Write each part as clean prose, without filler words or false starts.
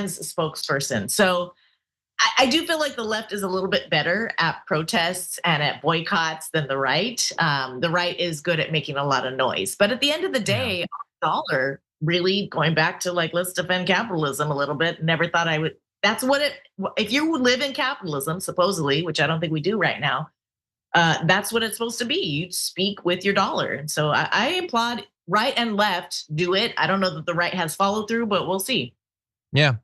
trans spokesperson. So I do feel like the left is a little bit better at protests and at boycotts than the right. The right is good at making a lot of noise. But at the end of the day, our dollar, really going back to like, let's defend capitalism a little bit, never thought I would. That's what if you live in capitalism, supposedly, which I don't think we do right now, that's what it's supposed to be. You speak with your dollar. And so I applaud right and left do it. I don't know that the right has follow through, but we'll see. Yeah,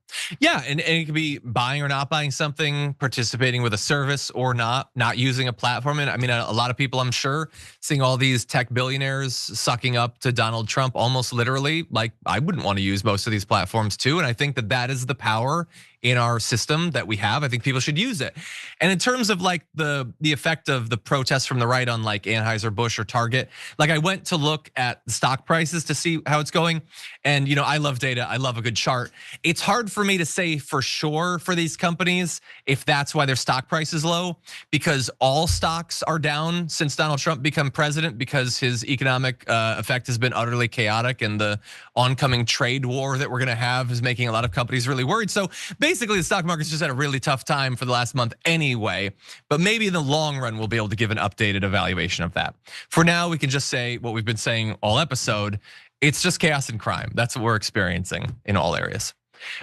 and it could be buying or not buying something, participating with a service or not using a platform. And I mean, a lot of people, I'm sure, seeing all these tech billionaires sucking up to Donald Trump almost literally, like I wouldn't want to use most of these platforms too. And I think that is the power in our system that we have. I think people should use it. And in terms of like the effect of the protests from the right on like Anheuser-Busch or Target, like I went to look at the stock prices to see how it's going. And I love data, I love a good chart. It's hard for me to say for sure for these companies if that's why their stock price is low, because all stocks are down since Donald Trump became president because his economic effect has been utterly chaotic, and the oncoming trade war that we're gonna have is making a lot of companies really worried. So basically the stock market's just had a really tough time for the last month anyway, but maybe in the long run we'll be able to give an updated evaluation of that. For now, we can just say what we've been saying all episode, it's just chaos and crime. That's what we're experiencing in all areas.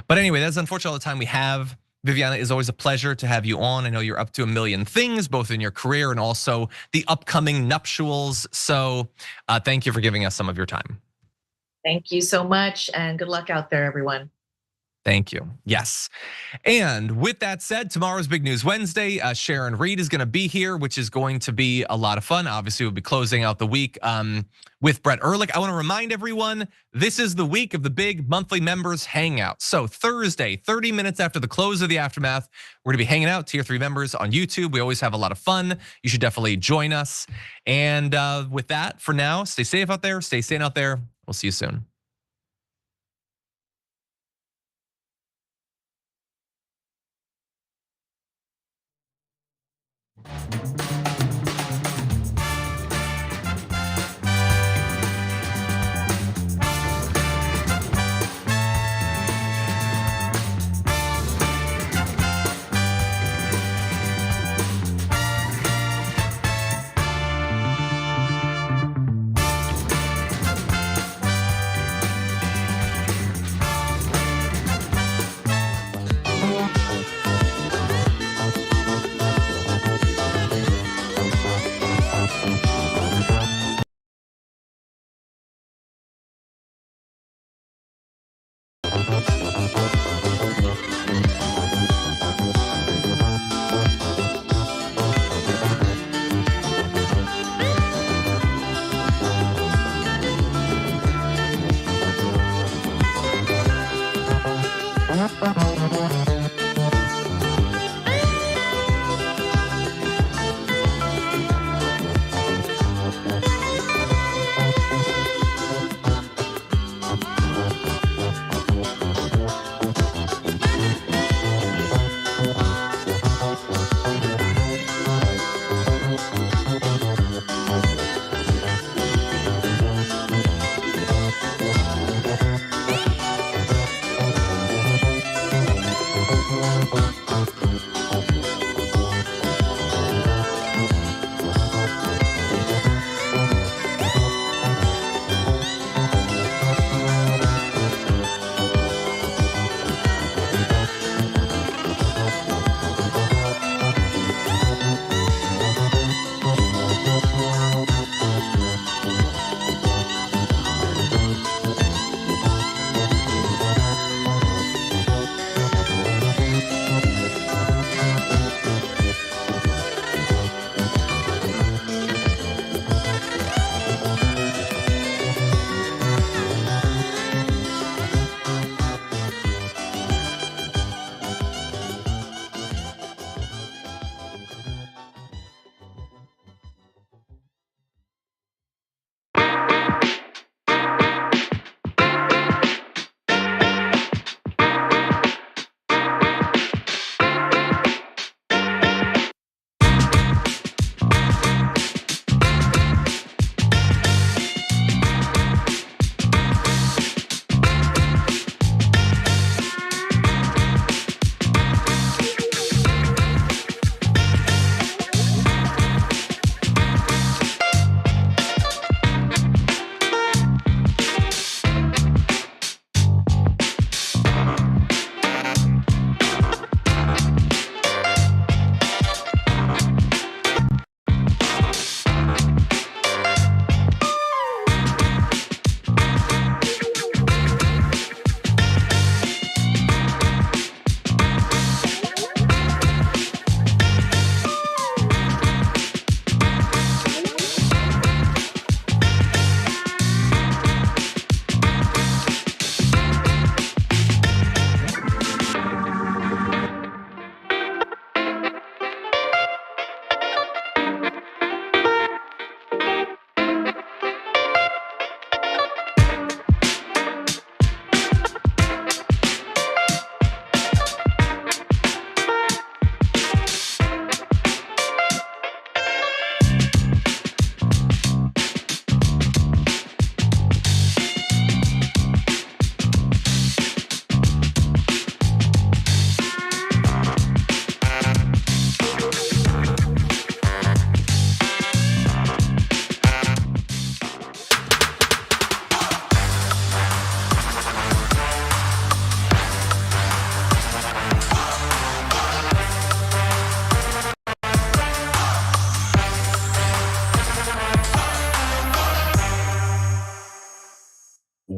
But anyway, that's unfortunately all the time we have. Viviana, it's always a pleasure to have you on. I know you're up to a million things, both in your career and also the upcoming nuptials. So thank you for giving us some of your time. Thank you so much, and good luck out there, everyone. Thank you. Yes. And with that said, tomorrow's Big News Wednesday. Sharon Reed is going to be here, which is going to be a lot of fun. Obviously, we'll be closing out the week with Brett Ehrlich. I want to remind everyone, this is the week of the big monthly members hangout. So Thursday, 30 minutes after the close of the Aftermath, we're going to be hanging out, Tier 3 members on YouTube. We always have a lot of fun. You should definitely join us. And with that, for now, stay safe out there. Stay sane out there. We'll see you soon.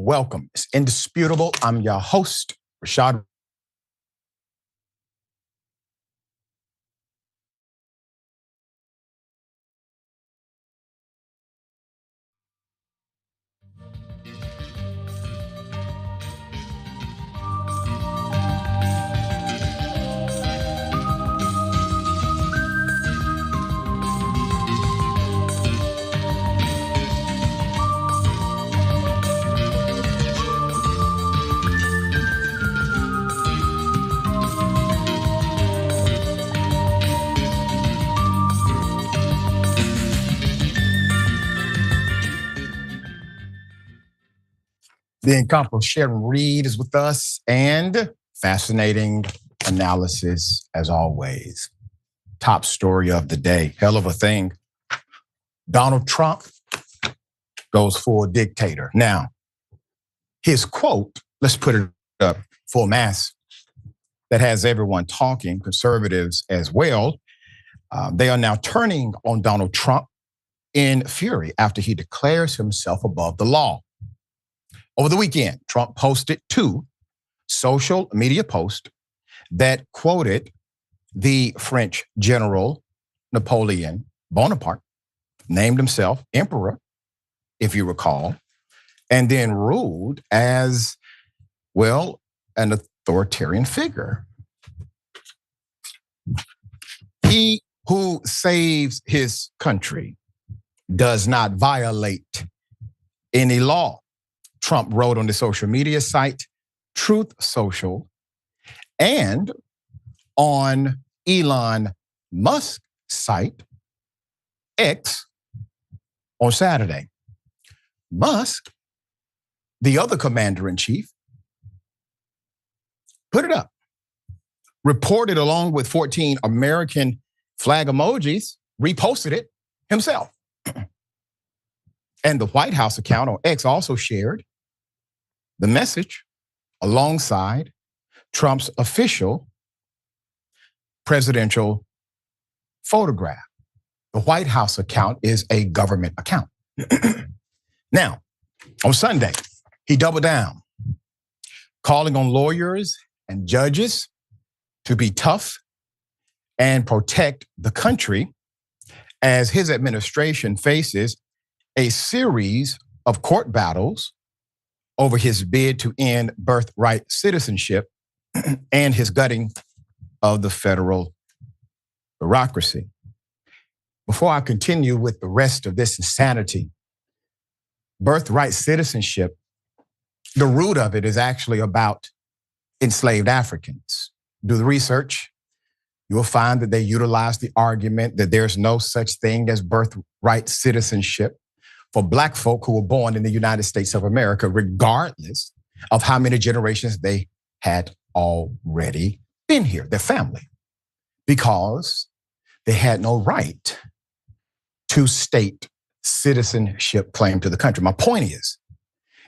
welcome. It's indisputable. I'm your host, Rashad. The incomparable Sharon Reed is with us, and fascinating analysis as always. Top story of the day, hell of a thing. Donald Trump goes full dictator. Now, his quote, let's put it up full mass, that has everyone talking, conservatives as well. They are now turning on Donald Trump in fury after he declares himself above the law. Over the weekend, Trump posted 2 social media posts that quoted the French general Napoleon Bonaparte, named himself emperor, if you recall, and then ruled as, well, an authoritarian figure. He who saves his country does not violate any law, Trump wrote on the social media site Truth Social and on Elon Musk's site X on Saturday. Musk, the other commander-in-chief, put it up, reported along with 14 American flag emojis, reposted it himself. And the White House account on X also shared the message alongside Trump's official presidential photograph. The White House account is a government account. Now, on Sunday, he doubled down, calling on lawyers and judges to be tough and protect the country as his administration faces a series of court battles over his bid to end birthright citizenship and his gutting of the federal bureaucracy. Before I continue with the rest of this insanity, birthright citizenship, the root of it is actually about enslaved Africans. Do the research. You will find that they utilize the argument that there's no such thing as birthright citizenship for Black folk who were born in the United States of America, regardless of how many generations they had already been here, their family, because they had no right to state citizenship claim to the country. My point is,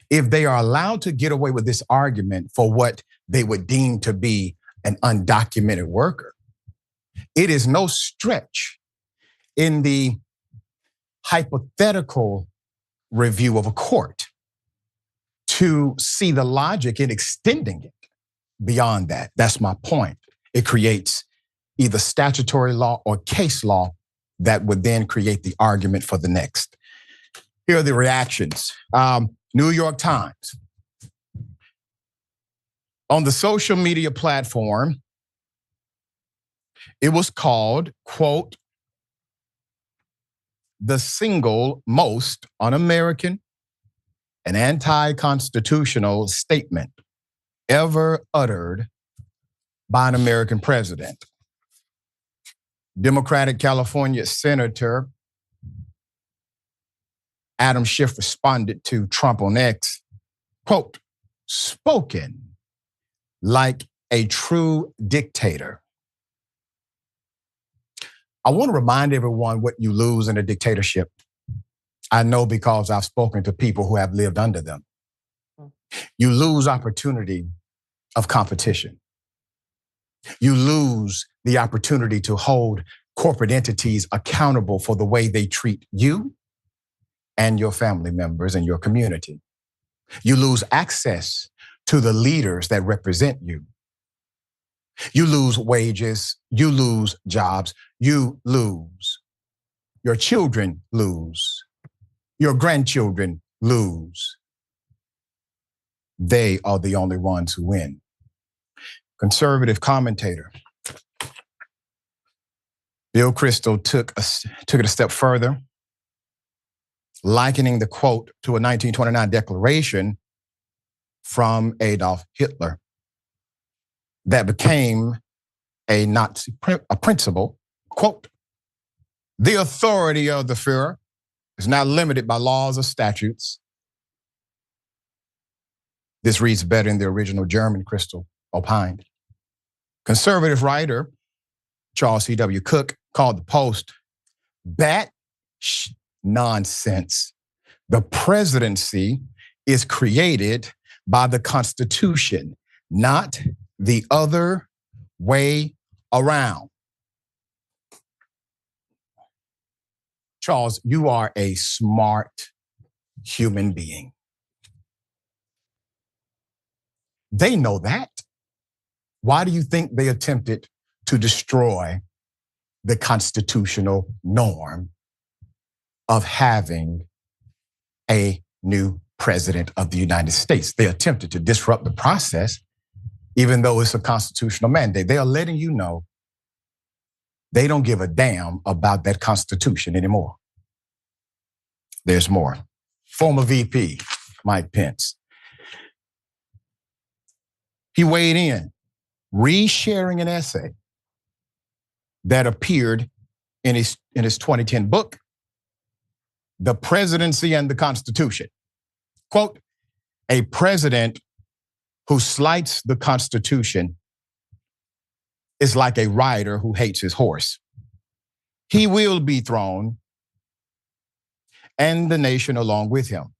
if they are allowed to get away with this argument for what they would deem to be an undocumented worker, it is no stretch in the hypothetical review of a court to see the logic in extending it beyond that. That's my point. It creates either statutory law or case law that would then create the argument for the next. Here are the reactions. New York Times. On the social media platform, it was called, quote, the single most un-American and anti-constitutional statement ever uttered by an American president. Democratic California Senator Adam Schiff responded to Trump on X, quote, spoken like a true dictator. I want to remind everyone what you lose in a dictatorship. I know because I've spoken to people who have lived under them. You lose opportunity of competition. You lose the opportunity to hold corporate entities accountable for the way they treat you and your family members and your community. You lose access to the leaders that represent you. You lose wages, you lose jobs, you lose. Your children lose. Your grandchildren lose. They are the only ones who win. Conservative commentator Bill Kristol took it a step further, likening the quote to a 1929 declaration from Adolf Hitler that became a Nazi principle. Quote, "The authority of the Führer is not limited by laws or statutes." This reads better in the original German, Kristol opined. Conservative writer Charles C.W. Cook called the post bat nonsense. The presidency is created by the Constitution, not the other way around. Charles, you are a smart human being. They know that. Why do you think they attempted to destroy the constitutional norm of having a new president of the United States? They attempted to disrupt the process, even though it's a constitutional mandate. They are letting you know they don't give a damn about that Constitution anymore. There's more. Former VP Mike Pence. He weighed in, resharing an essay that appeared in his 2010 book, The Presidency and the Constitution. Quote, "A president who slights the Constitution is like a rider who hates his horse. He will be thrown, and the nation along with him.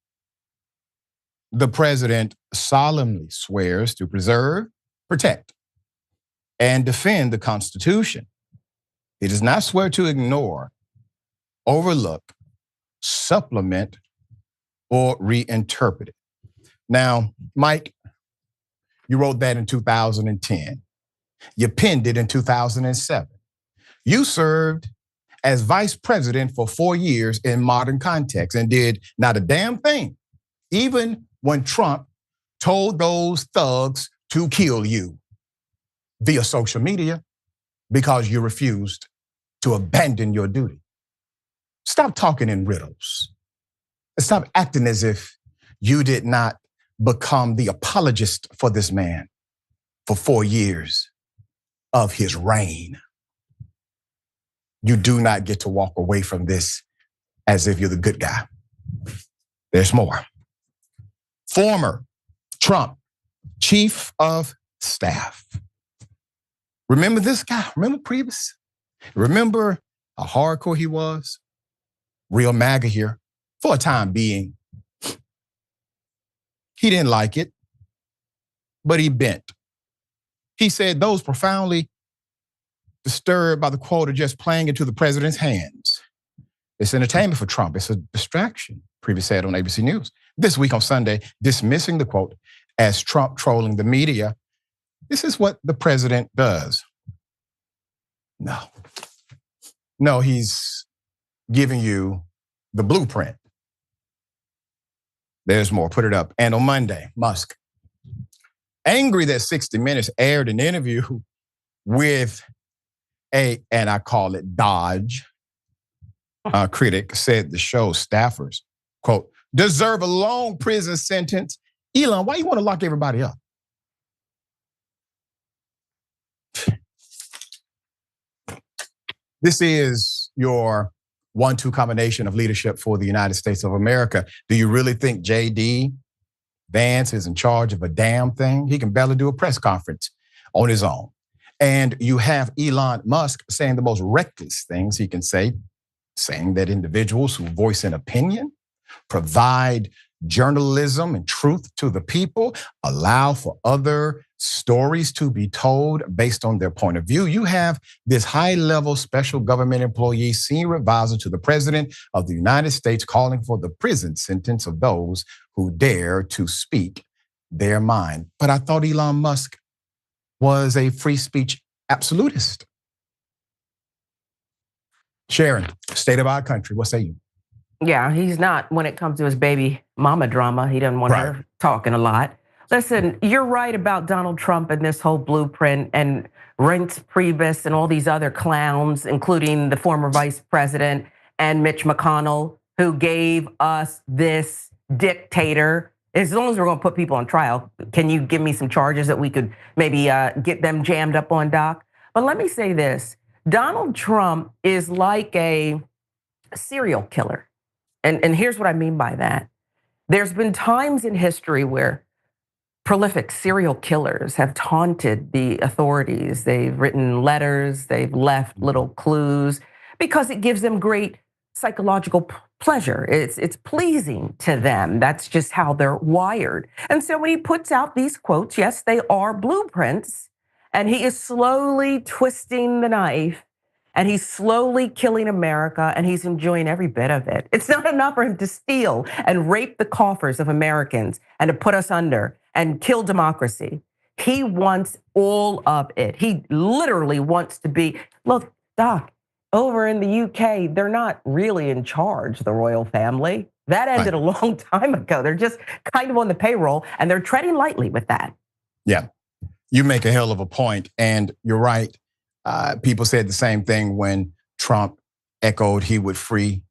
The president solemnly swears to preserve, protect, and defend the Constitution. He does not swear to ignore, overlook, supplement, or reinterpret it." Now, Mike, you wrote that in 2010. You penned it in 2007. You served as vice president for 4 years in modern context and did not a damn thing, even when Trump told those thugs to kill you via social media because you refused to abandon your duty. Stop talking in riddles. Stop acting as if you did not become the apologist for this man for 4 years of his reign. You do not get to walk away from this as if you're the good guy. There's more. Former Trump chief of staff. Remember this guy? Remember Priebus? Remember how hardcore he was? Real MAGA here for a time being. He didn't like it, but he bent. He said those profoundly disturbed by the quote are just playing into the president's hands. It's entertainment for Trump. It's a distraction, Priebus said on ABC News. This week on Sunday, dismissing the quote as Trump trolling the media. This is what the president does. No, he's giving you the blueprint. There's more, put it up. And on Monday, Musk, angry that 60 Minutes aired an interview with and I call it Dodge, critic, said the show's staffers, quote, deserve a long prison sentence. Elon, why you want to lock everybody up? This is your 1-2 combination of leadership for the United States of America. Do you really think J.D. Vance is in charge of a damn thing? He can barely do a press conference on his own. And you have Elon Musk saying the most reckless things he can say, saying that individuals who voice an opinion, provide journalism and truth to the people, allow for other stories to be told based on their point of view. You have this high-level special government employee, senior advisor to the president of the United States, calling for the prison sentence of those who dare to speak their mind. But I thought Elon Musk was a free speech absolutist. Sharon, state of our country, what say you? Yeah, he's not when it comes to his baby mama drama. He doesn't want her talking a lot. Listen, you're right about Donald Trump and this whole blueprint and Reince Priebus and all these other clowns, including the former vice president and Mitch McConnell, who gave us this dictator. As long as we're going to put people on trial, can you give me some charges that we could maybe get them jammed up on, Doc? But let me say this. Donald Trump is like a serial killer. And here's what I mean by that. There's been times in history where prolific serial killers have taunted the authorities. They've written letters, they've left little clues because it gives them great psychological pleasure. It's pleasing to them. That's just how they're wired. And so when he puts out these quotes, yes, they are blueprints, and he is slowly twisting the knife, and he's slowly killing America, and he's enjoying every bit of it. It's not enough for him to steal and rape the coffers of Americans and to put us under and kill democracy. He wants all of it. He literally wants to be, look, Doc, over in the UK, they're not really in charge, the royal family. That ended a long time ago. They're just kind of on the payroll, and they're treading lightly with that. Yeah, you make a hell of a point, and you're right. People said the same thing when Trump echoed he would free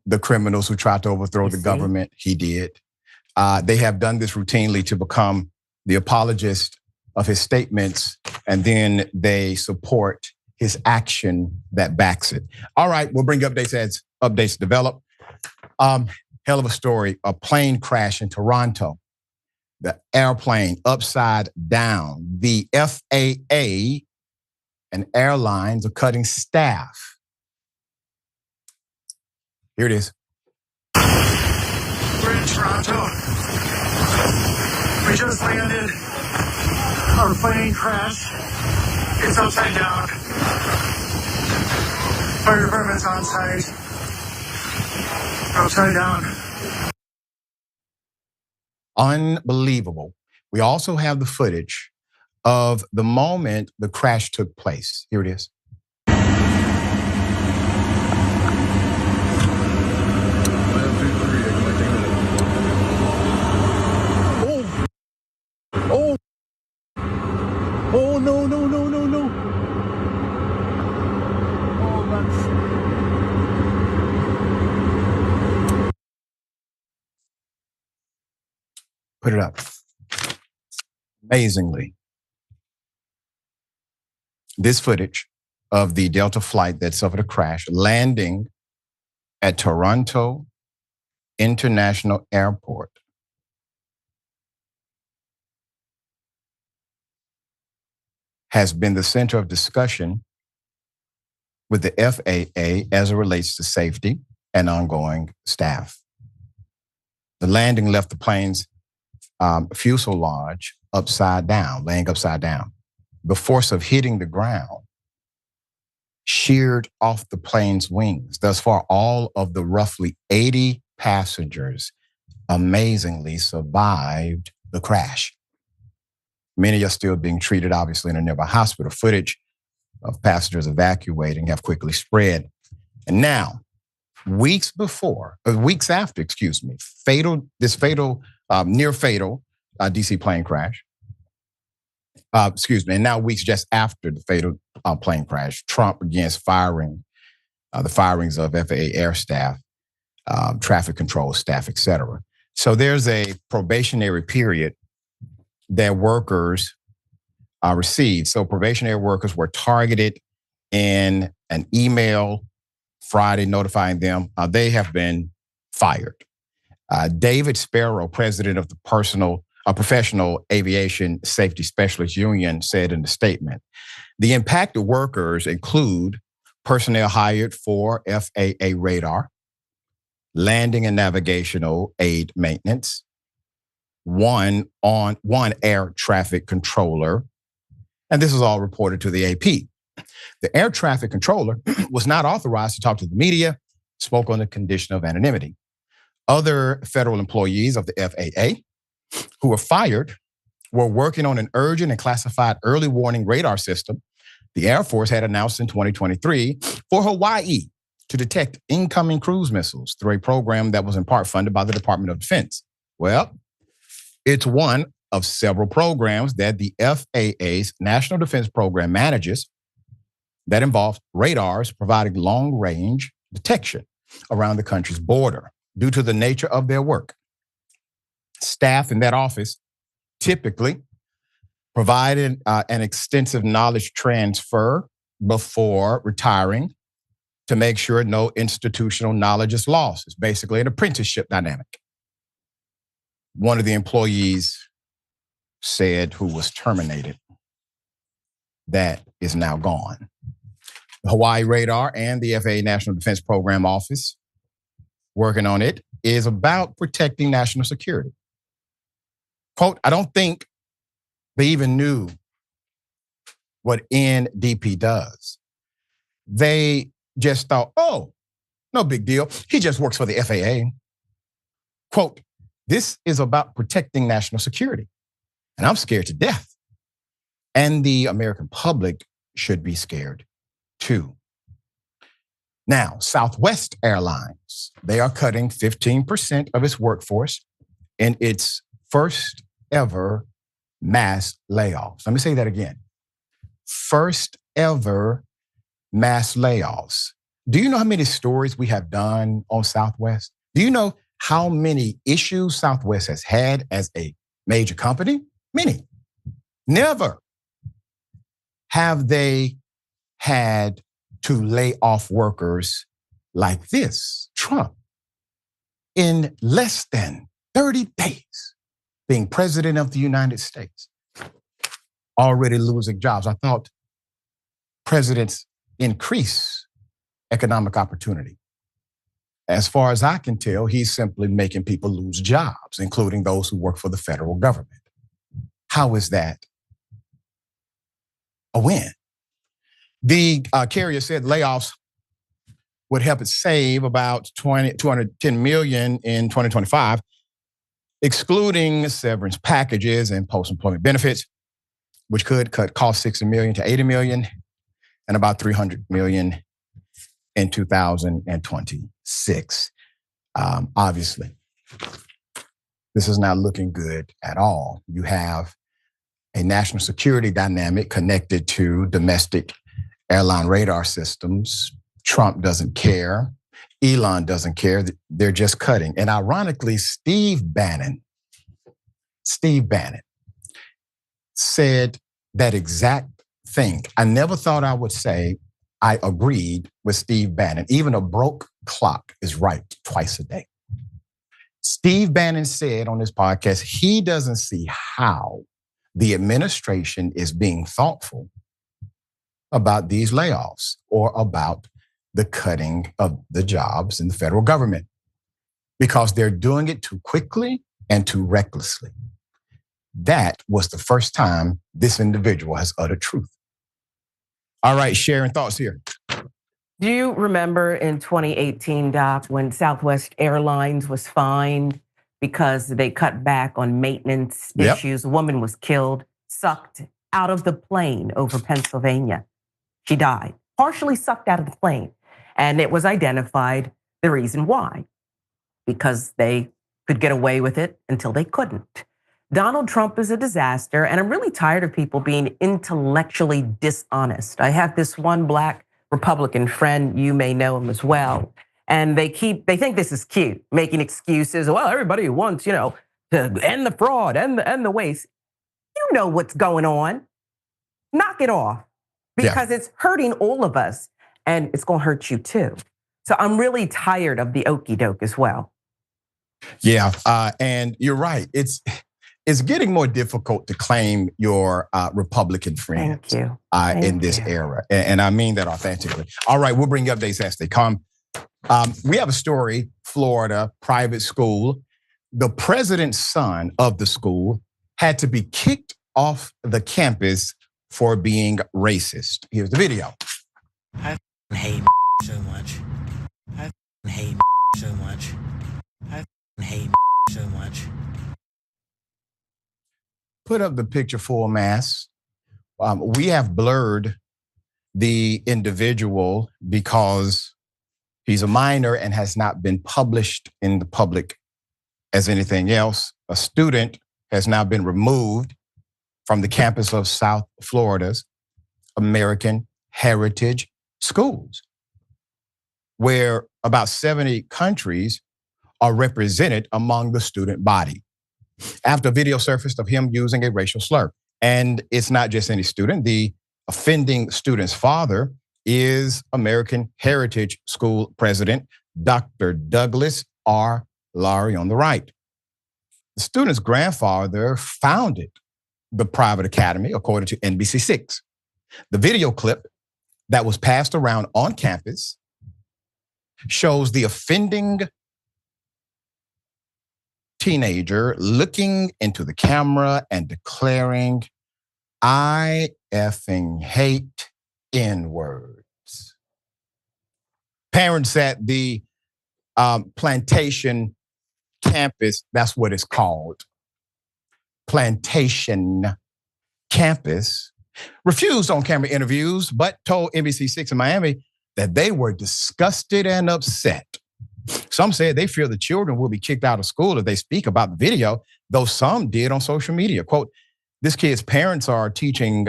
the criminals who tried to overthrow the government. He did. They have done this routinely to become the apologist of his statements, and then they support his action that backs it. All right, we'll bring you updates as updates develop. Hell of a story, a plane crash in Toronto. The airplane upside down. The FAA and airlines are cutting staff. Here it is. We're in Toronto. We just landed. Our plane crashed. It's upside down. Fire department's on site. Upside down. Unbelievable. We also have the footage of the moment the crash took place. Here it is. Oh, no. Oh, that's... Put it up. Amazingly, this footage of the Delta flight that suffered a crash landing at Toronto International Airport has been the center of discussion with the FAA as it relates to safety and ongoing staff. The landing left the plane's fuselage upside down, laying upside down. The force of hitting the ground sheared off the plane's wings. Thus far, all of the roughly 80 passengers amazingly survived the crash. Many are still being treated, obviously, in a nearby hospital. Footage of passengers evacuating have quickly spread. And now, weeks after, near fatal DC plane crash. And now weeks just after the fatal plane crash, Trump begins the firings of FAA air staff, traffic control staff, et cetera. So there's a probationary period that workers received. So probationary workers were targeted in an email Friday notifying them they have been fired. David Sparrow, president of the Professional Aviation Safety Specialists Union, said in the statement, the impacted workers include personnel hired for FAA radar, landing and navigational aid maintenance, one air traffic controller, and this is all reported to the AP. The air traffic controller was not authorized to talk to the media, spoke on the condition of anonymity. Other federal employees of the FAA who were fired were working on an urgent and classified early warning radar system the Air Force had announced in 2023 for Hawaii to detect incoming cruise missiles through a program that was in part funded by the Department of Defense. Well, it's one of several programs that the FAA's National Defense Program manages that involves radars providing long-range detection around the country's border. Due to the nature of their work, staff in that office typically provided an extensive knowledge transfer before retiring to make sure no institutional knowledge is lost. It's basically an apprenticeship dynamic. One of the employees said, who was terminated, that is now gone. The Hawaii Radar and the FAA National Defense Program Office working on it is about protecting national security. Quote, I don't think they even knew what NDP does. They just thought, oh, no big deal. He just works for the FAA. Quote, this is about protecting national security. And I'm scared to death. And the American public should be scared too. Now, Southwest Airlines, they are cutting 15% of its workforce in its first ever mass layoffs. Let me say that again. First ever mass layoffs. Do you know how many stories we have done on Southwest? Do you know how many issues Southwest has had as a major company? Many. Never have they had to lay off workers like this. Trump, in less than 30 days, being president of the United States, already losing jobs. I thought presidents increase economic opportunity. As far as I can tell, he's simply making people lose jobs, including those who work for the federal government. How is that a win? The carrier said layoffs would help it save about $210 million in 2025, excluding severance packages and post-employment benefits, which could cut costs $60 million to $80 million and about $300 million in 2026. Obviously, this is not looking good at all. You have a national security dynamic connected to domestic airline radar systems. Trump doesn't care. Elon doesn't care. They're just cutting. And ironically, Steve Bannon said that exact thing. I never thought I would say I agreed with Steve Bannon. Even a broke clock is right twice a day. Steve Bannon said on his podcast, he doesn't see how the administration is being thoughtful about these layoffs or about the cutting of the jobs in the federal government because they're doing it too quickly and too recklessly. That was the first time this individual has uttered truth. All right, sharing thoughts here. Do you remember in 2018, Doc, when Southwest Airlines was fined because they cut back on maintenance issues? A woman was killed, sucked out of the plane over Pennsylvania. She died, partially sucked out of the plane. And it was identified the reason why, because they could get away with it until they couldn't. Donald Trump is a disaster, and I'm really tired of people being intellectually dishonest. I have this one Black Republican friend, you may know him as well, and they think this is cute, making excuses. Well, everybody wants, to end the fraud, end the waste. You know what's going on. Knock it off, because it's hurting all of us, and it's going to hurt you too. So I'm really tired of the okie doke as well. Yeah, and you're right. It's getting more difficult to claim your Republican friends in this era. And I mean that authentically. All right, we'll bring you updates as they come. We have a story, Florida private school the president's son of the school had to be kicked off the campus for being racist. Here's the video. I hate so much. I hate so much. I hate so much. Put up the picture full mass. We have blurred the individual because he's a minor and has not been published in the public as anything else. A student has now been removed from the campus of South Florida's American Heritage Schools, where about 70 countries are represented among the student body, after a video surfaced of him using a racial slur. And it's not just any student. The offending student's father is American Heritage School President Dr. Douglas R. Laurie on the right. The student's grandfather founded the private academy, according to NBC6. The video clip that was passed around on campus shows the offending teenager looking into the camera and declaring, "I effing hate N-words." Parents at the Plantation campus, that's what it's called, Plantation campus, refused on-camera interviews, but told NBC6 in Miami that they were disgusted and upset. Some said they fear the children will be kicked out of school if they speak about the video, though some did on social media. Quote, "This kid's parents are teaching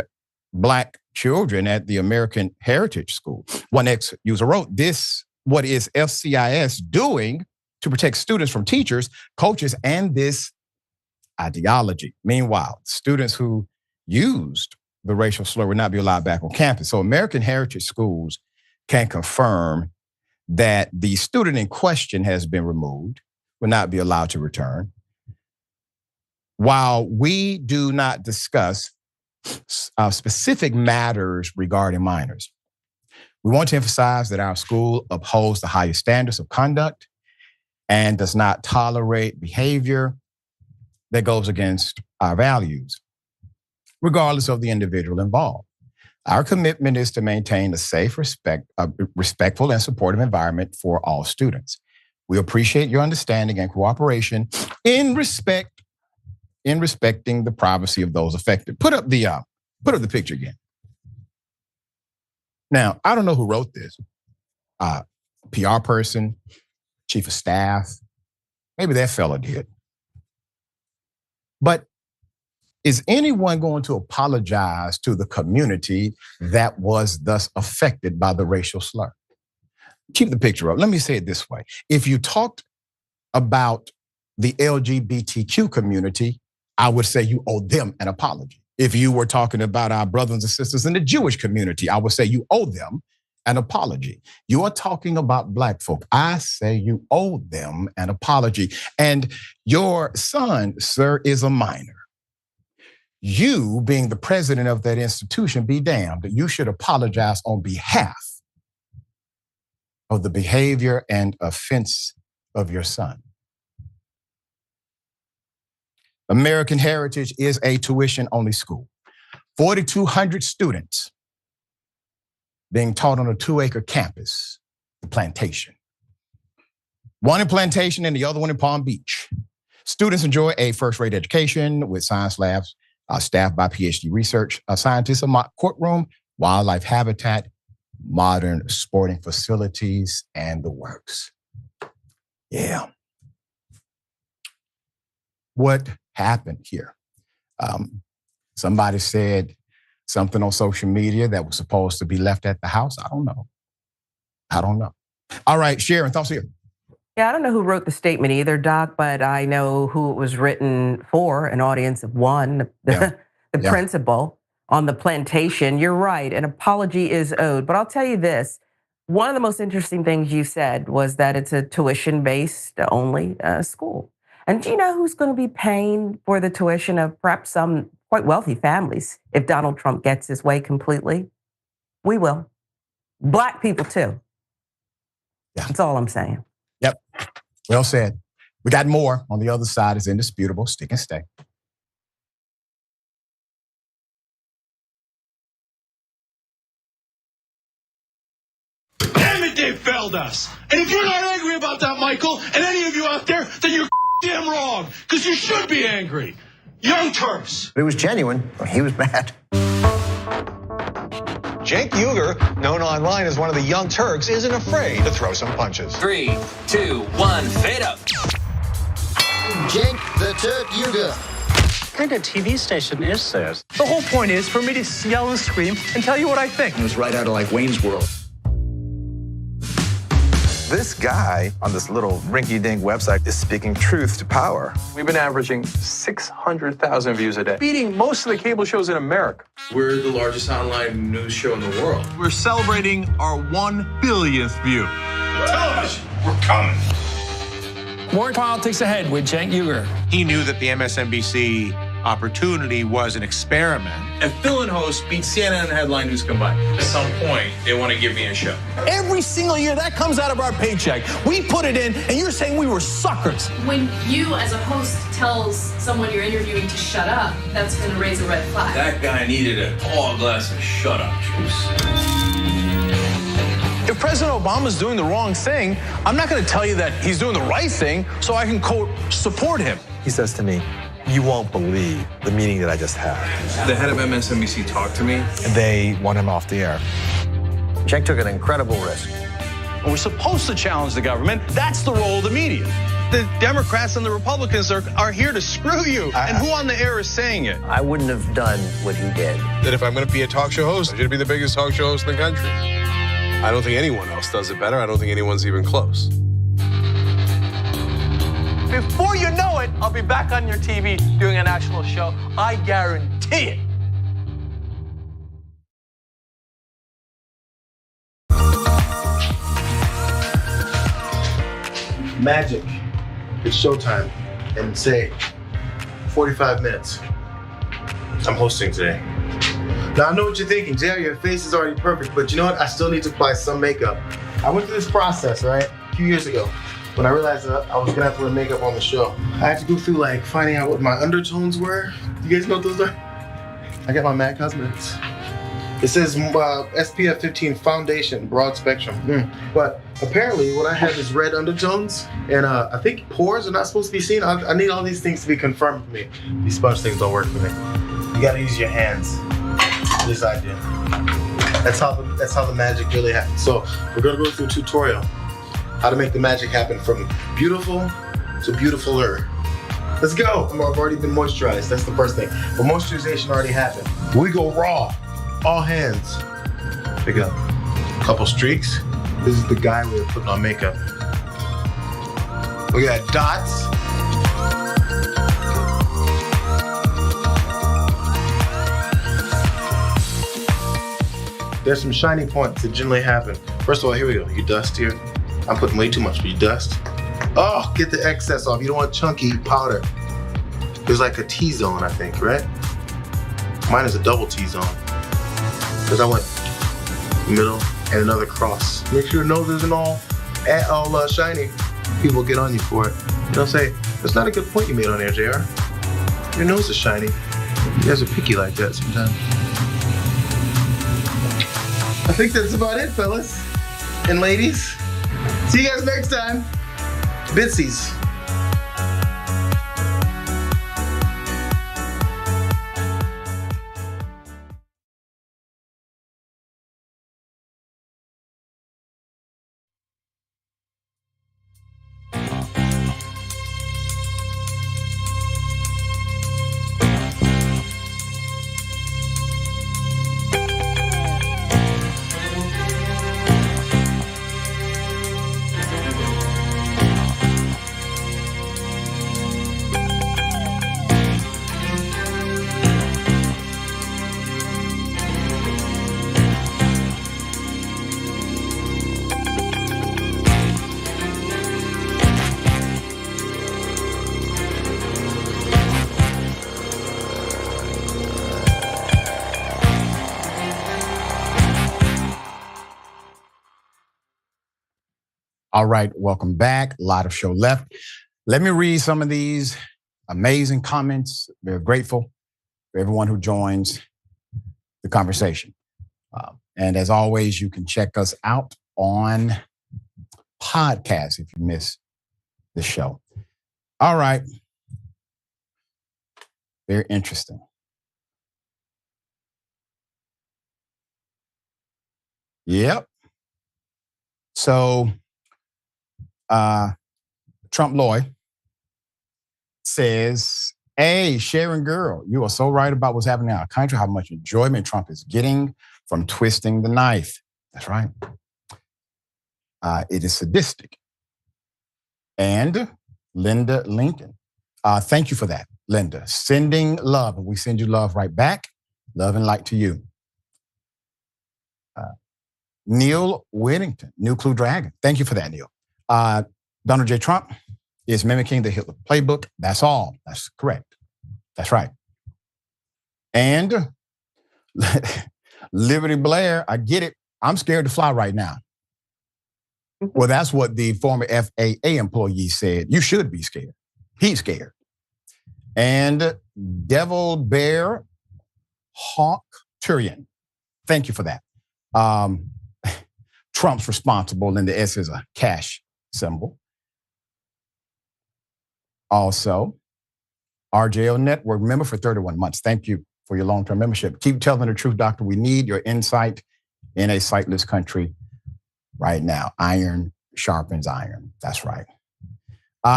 Black children at the American Heritage School." One ex-user wrote, "This, what is FCIS doing to protect students from teachers, coaches, and this ideology?" Meanwhile, students who used the racial slur would not be allowed back on campus. So American Heritage Schools can confirm that the student in question has been removed, will not be allowed to return. While we do not discuss specific matters regarding minors, we want to emphasize that our school upholds the highest standards of conduct and does not tolerate behavior that goes against our values, regardless of the individual involved. Our commitment is to maintain a safe, respectful, and supportive environment for all students. We appreciate your understanding and cooperation in respecting the privacy of those affected. Put up the picture again. Now, I don't know who wrote this. PR person, chief of staff, maybe that fella did. But is anyone going to apologize to the community that was thus affected by the racial slur? Keep the picture up. Let me say it this way. If you talked about the LGBTQ community, I would say you owe them an apology. If you were talking about our brothers and sisters in the Jewish community, I would say you owe them an apology. You are talking about Black folk. I say you owe them an apology. And your son, sir, is a minor. You, being the president of that institution, be damned. You should apologize on behalf of the behavior and offense of your son. American Heritage is a tuition-only school. 4,200 students being taught on a 2-acre campus, the Plantation. One in Plantation and the other one in Palm Beach. Students enjoy a first-rate education with science labs staffed by PhD research scientists, a mock courtroom, wildlife habitat, modern sporting facilities, and the works. Yeah. What happened here? Somebody said something on social media that was supposed to be left at the house. I don't know. All right, Sharon, thoughts here. Yeah, I don't know who wrote the statement either, Doc, but I know who it was written for, an audience of one, the principal on the Plantation. You're right, an apology is owed. But I'll tell you this, one of the most interesting things you said was that it's a tuition-based only school. And do you know who's going to be paying for the tuition of perhaps some quite wealthy families if Donald Trump gets his way completely? We will. Black people too. Yeah. That's all I'm saying. Yep. Well said. We got more on the other side. Is indisputable. Stick and stay. Damn it, they failed us. And if you're not angry about that, Michael, and any of you out there, then you're damn wrong. Because you should be angry. Young Turks. It was genuine. He was mad. Cenk Uygur, known online as one of the Young Turks, isn't afraid to throw some punches. 3, 2, 1, fade up. Cenk the Turk Uygur. What kind of TV station is this? The whole point is for me to yell and scream and tell you what I think. It was right out of like Wayne's World. This guy on this little rinky-dink website is speaking truth to power. We've been averaging 600,000 views a day, beating most of the cable shows in America. We're the largest online news show in the world. We're celebrating our 1 billionth view. Television, we're coming. More politics ahead with Cenk Uygur. He knew that the MSNBC opportunity was an experiment. If Phil and host beat CNN and headline news combined, at some point, they want to give me a show. Every single year that comes out of our paycheck. We put it in, and you're saying we were suckers. When you, as a host, tells someone you're interviewing to shut up, that's going to raise a red flag. That guy needed a tall glass of shut up juice. If President Obama's doing the wrong thing, I'm not going to tell you that he's doing the right thing so I can, quote, support him. He says to me, "You won't believe the meeting that I just had." The head of MSNBC talked to me. And they want him off the air. Cenk took an incredible risk. We're supposed to challenge the government. That's the role of the media. The Democrats and the Republicans are here to screw you. And who on the air is saying it? I wouldn't have done what he did. That if I'm going to be a talk show host, I should be the biggest talk show host in the country. I don't think anyone else does it better. I don't think anyone's even close. Before you know it, I'll be back on your TV doing a national show. I guarantee it. Magic. It's showtime. And say 45 minutes. I'm hosting today. Now I know what you're thinking, Jerry, your face is already perfect, but you know what? I still need to apply some makeup. I went through this process, right? A few years ago. When I realized that I was gonna have to wear makeup on the show, I had to go through like finding out what my undertones were. You guys know what those are? I got my MAC Cosmetics. It says SPF 15 foundation, broad spectrum. But apparently what I have is red undertones, and I think pores are not supposed to be seen. I need all these things to be confirmed for me. These sponge things don't work for me. You gotta use your hands. At least I do. That's how the magic really happens. So we're gonna go through a tutorial. How to make the magic happen from beautiful to beautifuler. Let's go. I've already been moisturized. That's the first thing. But moisturization already happened. We go raw. All hands. Pick up. Couple streaks. This is the guy we're putting on makeup. Look at that. Dots. There's some shiny points that generally happen. First of all, here we go. You dust here. I'm putting way too much, but you dust. Oh, get the excess off. You don't want chunky powder. There's like a T-zone, I think, right? Mine is a double T-zone. Because I went middle and another cross. Make sure your nose isn't all shiny. People get on you for it. You know, say, that's not a good point you made on there, JR. Your nose is shiny. You guys are picky like that sometimes. I think that's about it, fellas and ladies. See you guys next time. Bitsies. All right, welcome back. A lot of show left. Let me read some of these amazing comments. We're grateful for everyone who joins the conversation. And as always, you can check us out on podcast if you miss the show. All right. Very interesting. Yep. So Trump Lloyd says, hey, Sharon girl, you are so right about what's happening in our country, how much enjoyment Trump is getting from twisting the knife. That's right. It is sadistic. And Linda Lincoln, thank you for that, Linda. Sending love, and we send you love right back. Love and light to you. Neil Whittington, New Clue Dragon. Thank you for that, Neil. Donald J. Trump is mimicking the Hitler playbook. That's all. That's correct. That's right. And Liberty Blair, I get it. I'm scared to fly right now. Well, that's what the former FAA employee said. You should be scared. He's scared. And Devil Bear Hawk Turian, thank you for that. Trump's responsible, and the S is a cash symbol. Also, RJO Network member for 31 months. Thank you for your long-term membership. Keep telling the truth, doctor. We need your insight in a sightless country right now. Iron sharpens iron. That's right.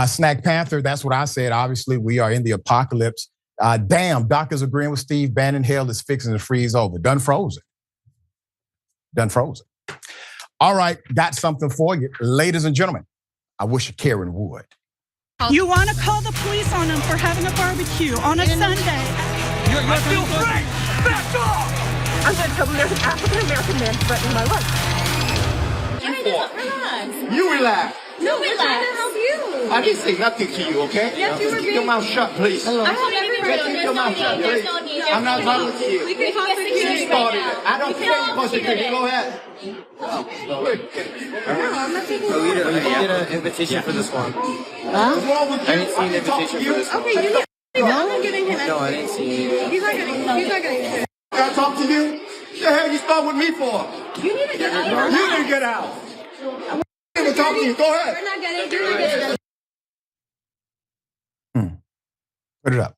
Snack Panther, that's what I said. Obviously, we are in the apocalypse. Damn, Doc is agreeing with Steve Bannon. Hell is fixing to freeze over. Done frozen. Done frozen. All right, got something for you. Ladies and gentlemen, I wish Karen would. You want to call the police on them for having a barbecue on a Sunday. I feel free! Back off! I'm going to tell them there's an African-American man threatening my life. Relax. You relax. No, we're trying to help you. I didn't say nothing to you, okay? Yes, you were Keep your mouth shut, please. I hope everybody Keep your mouth shut, please. I'm not talking to you. We can talk to you. She started it. I don't care you're supposed to do it. Go ahead. We did an invitation for this one. What's wrong with you? I didn't see an invitation for this one. Okay, you I'm getting him. No, I didn't see it. He's not getting him. Can I talk to you? What the hell you start with me for? You need to get out. You need to get out. I'm going to talk to you. Go ahead. You're not getting Put it up.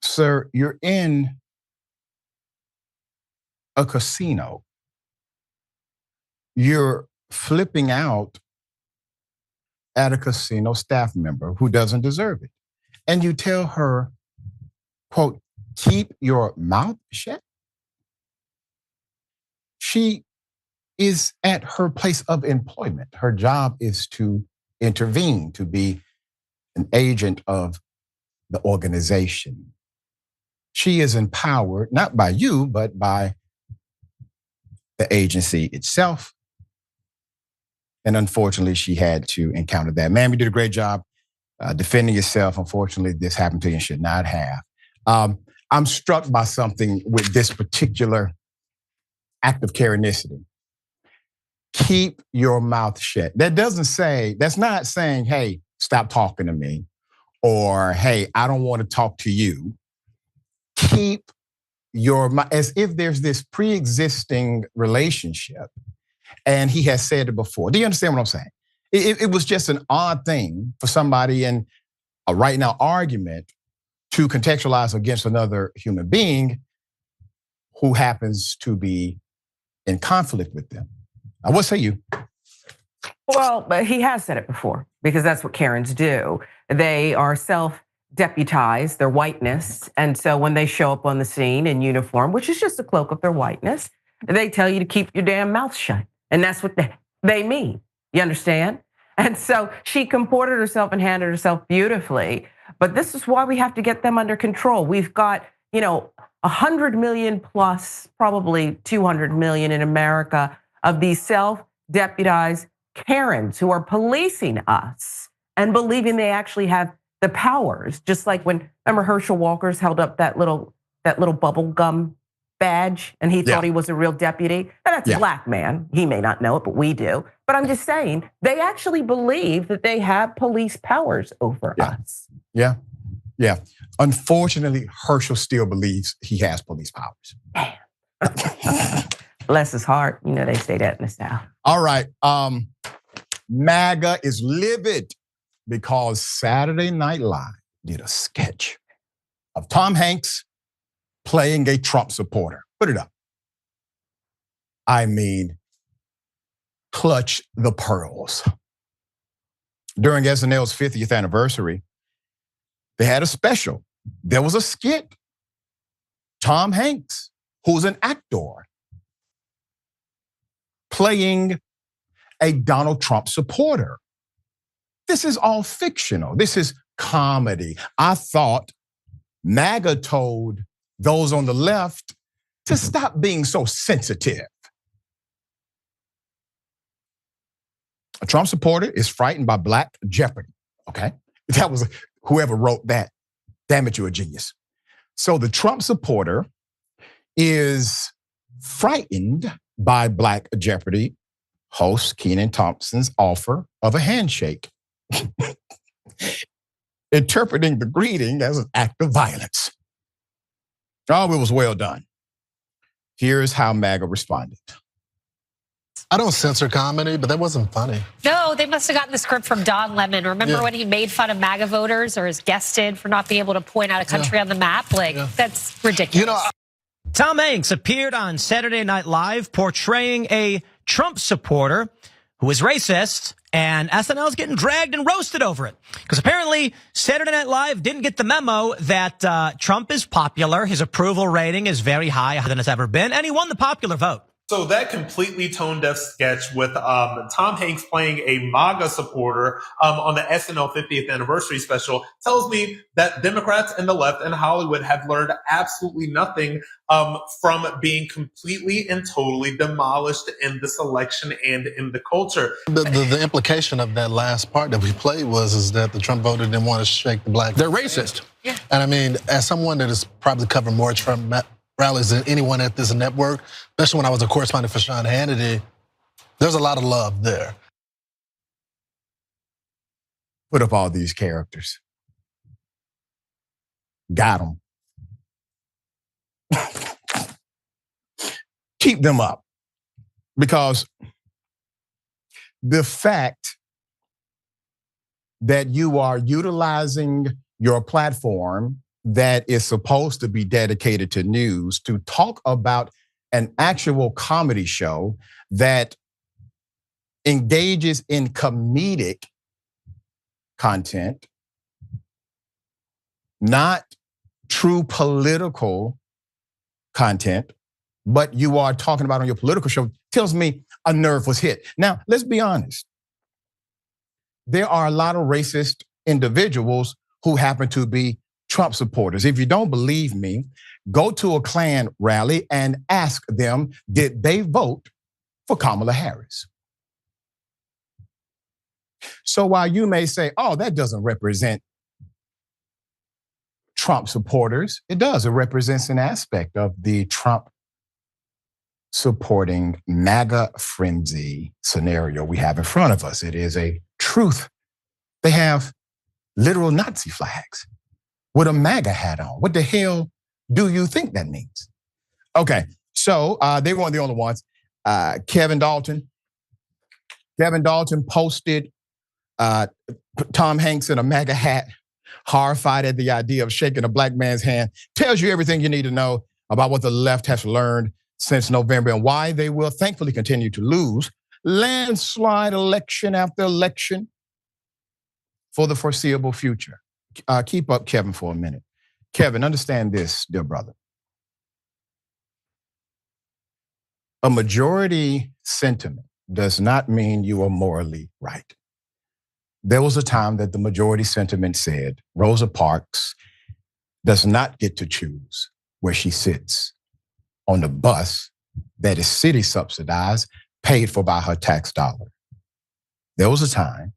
Sir, you're in a casino. You're flipping out at a casino staff member who doesn't deserve it. And you tell her, quote, keep your mouth shut. She is at her place of employment. Her job is to intervene, to be an agent of the organization. She is empowered, not by you, but by the agency itself. And unfortunately, she had to encounter that. Ma'am, you did a great job defending yourself. Unfortunately, this happened to you and should not have. I'm struck by something with this particular act of Karenicity. Keep your mouth shut. That's not saying, hey, stop talking to me, or hey, I don't want to talk to you. Keep your mouth, as if there's this pre-existing relationship, and he has said it before. Do you understand what I'm saying? It was just an odd thing for somebody in a right now argument to contextualize against another human being who happens to be in conflict with them. Now, what say you? Well, but he has said it before, because that's what Karens do. They are self-deputized, their whiteness. And so when they show up on the scene in uniform, which is just a cloak of their whiteness, they tell you to keep your damn mouth shut. And that's what they mean. You understand? And so she comported herself and handled herself beautifully. But this is why we have to get them under control. We've got, 100 million plus, probably 200 million in America of these self-deputized Karens who are policing us and believing they actually have the powers. Just like when, remember Herschel Walker's held up that little bubble gum badge and he thought he was a real deputy? And that's a black man. He may not know it, but we do. But I'm just saying, they actually believe that they have police powers over us. Yeah. Unfortunately, Herschel still believes he has police powers. Bless his heart. You know they say that in the South. All right. MAGA is livid because Saturday Night Live did a sketch of Tom Hanks playing a Trump supporter. Put it up. I mean, clutch the pearls. During SNL's 50th anniversary, they had a special. There was a skit. Tom Hanks, who's an actor, playing a Donald Trump supporter. This is all fictional. This is comedy. I thought MAGA told those on the left to stop being so sensitive. A Trump supporter is frightened by black jeopardy, okay? That was whoever wrote that. Damn it, you're a genius. So the Trump supporter is frightened by black jeopardy, host Kenan Thompson's offer of a handshake, interpreting the greeting as an act of violence. Oh, it was well done. Here's how MAGA responded. I don't censor comedy, but that wasn't funny. No, they must have gotten the script from Don Lemon. Remember when he made fun of MAGA voters or his guest did for not being able to point out a country on the map? Like, that's ridiculous. You know, Tom Hanks appeared on Saturday Night Live portraying a Trump supporter who is racist, and SNL's getting dragged and roasted over it. Because apparently Saturday Night Live didn't get the memo that Trump is popular, his approval rating is very high, higher than it's ever been, and he won the popular vote. So that completely tone-deaf sketch with Tom Hanks playing a MAGA supporter on the SNL 50th anniversary special tells me that Democrats and the left in Hollywood have learned absolutely nothing from being completely and totally demolished in this election and in the culture. The implication of that last part that we played is that the Trump voter didn't want to shake the black. They're racist. Yeah. And I mean, as someone that has probably covered more Trump rallies than anyone at this network, especially when I was a correspondent for Sean Hannity, there's a lot of love there. Put up all these characters. Got them. Keep them up. Because the fact that you are utilizing your platform that is supposed to be dedicated to news to talk about an actual comedy show that engages in comedic content, not true political content, but you are talking about on your political show, tells me a nerve was hit. Now, let's be honest. There are a lot of racist individuals who happen to be Trump supporters. If you don't believe me, go to a Klan rally and ask them, did they vote for Kamala Harris? So while you may say, oh, that doesn't represent Trump supporters, it does. It represents an aspect of the Trump supporting MAGA frenzy scenario we have in front of us. It is a truth. They have literal Nazi flags with a MAGA hat on. What the hell do you think that means? Okay, so they weren't the only ones. Kevin Dalton posted Tom Hanks in a MAGA hat, horrified at the idea of shaking a black man's hand. Tells you everything you need to know about what the left has learned since November and why they will thankfully continue to lose landslide election after election for the foreseeable future. Keep up, Kevin, for a minute. Kevin, understand this, dear brother. A majority sentiment does not mean you are morally right. There was a time that the majority sentiment said Rosa Parks does not get to choose where she sits on the bus that is city subsidized, paid for by her tax dollar. There was a time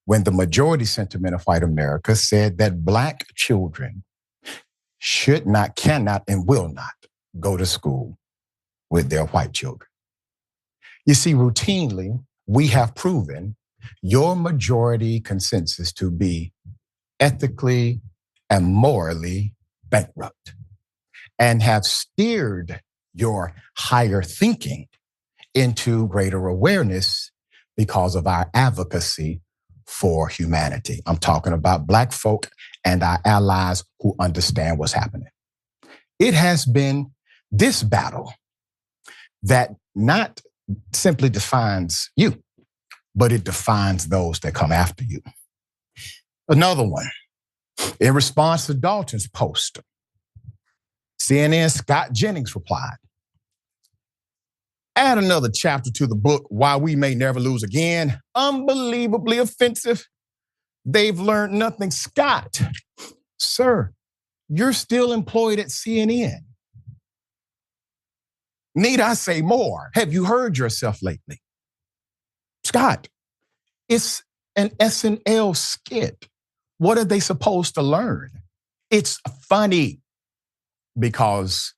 when the majority sentiment of white America said that black children should not, cannot, and will not go to school with their white children. You see, routinely, we have proven your majority consensus to be ethically and morally bankrupt, and have steered your higher thinking into greater awareness because of our advocacy for humanity. I'm talking about Black folk and our allies who understand what's happening. It has been this battle that not simply defines you, but it defines those that come after you. Another one, in response to Dalton's post, CNN Scott Jennings replied, add another chapter to the book, Why We May Never Lose Again. Unbelievably offensive. They've learned nothing. Scott, sir, you're still employed at CNN. Need I say more? Have you heard yourself lately? Scott, it's an SNL skit. What are they supposed to learn? It's funny because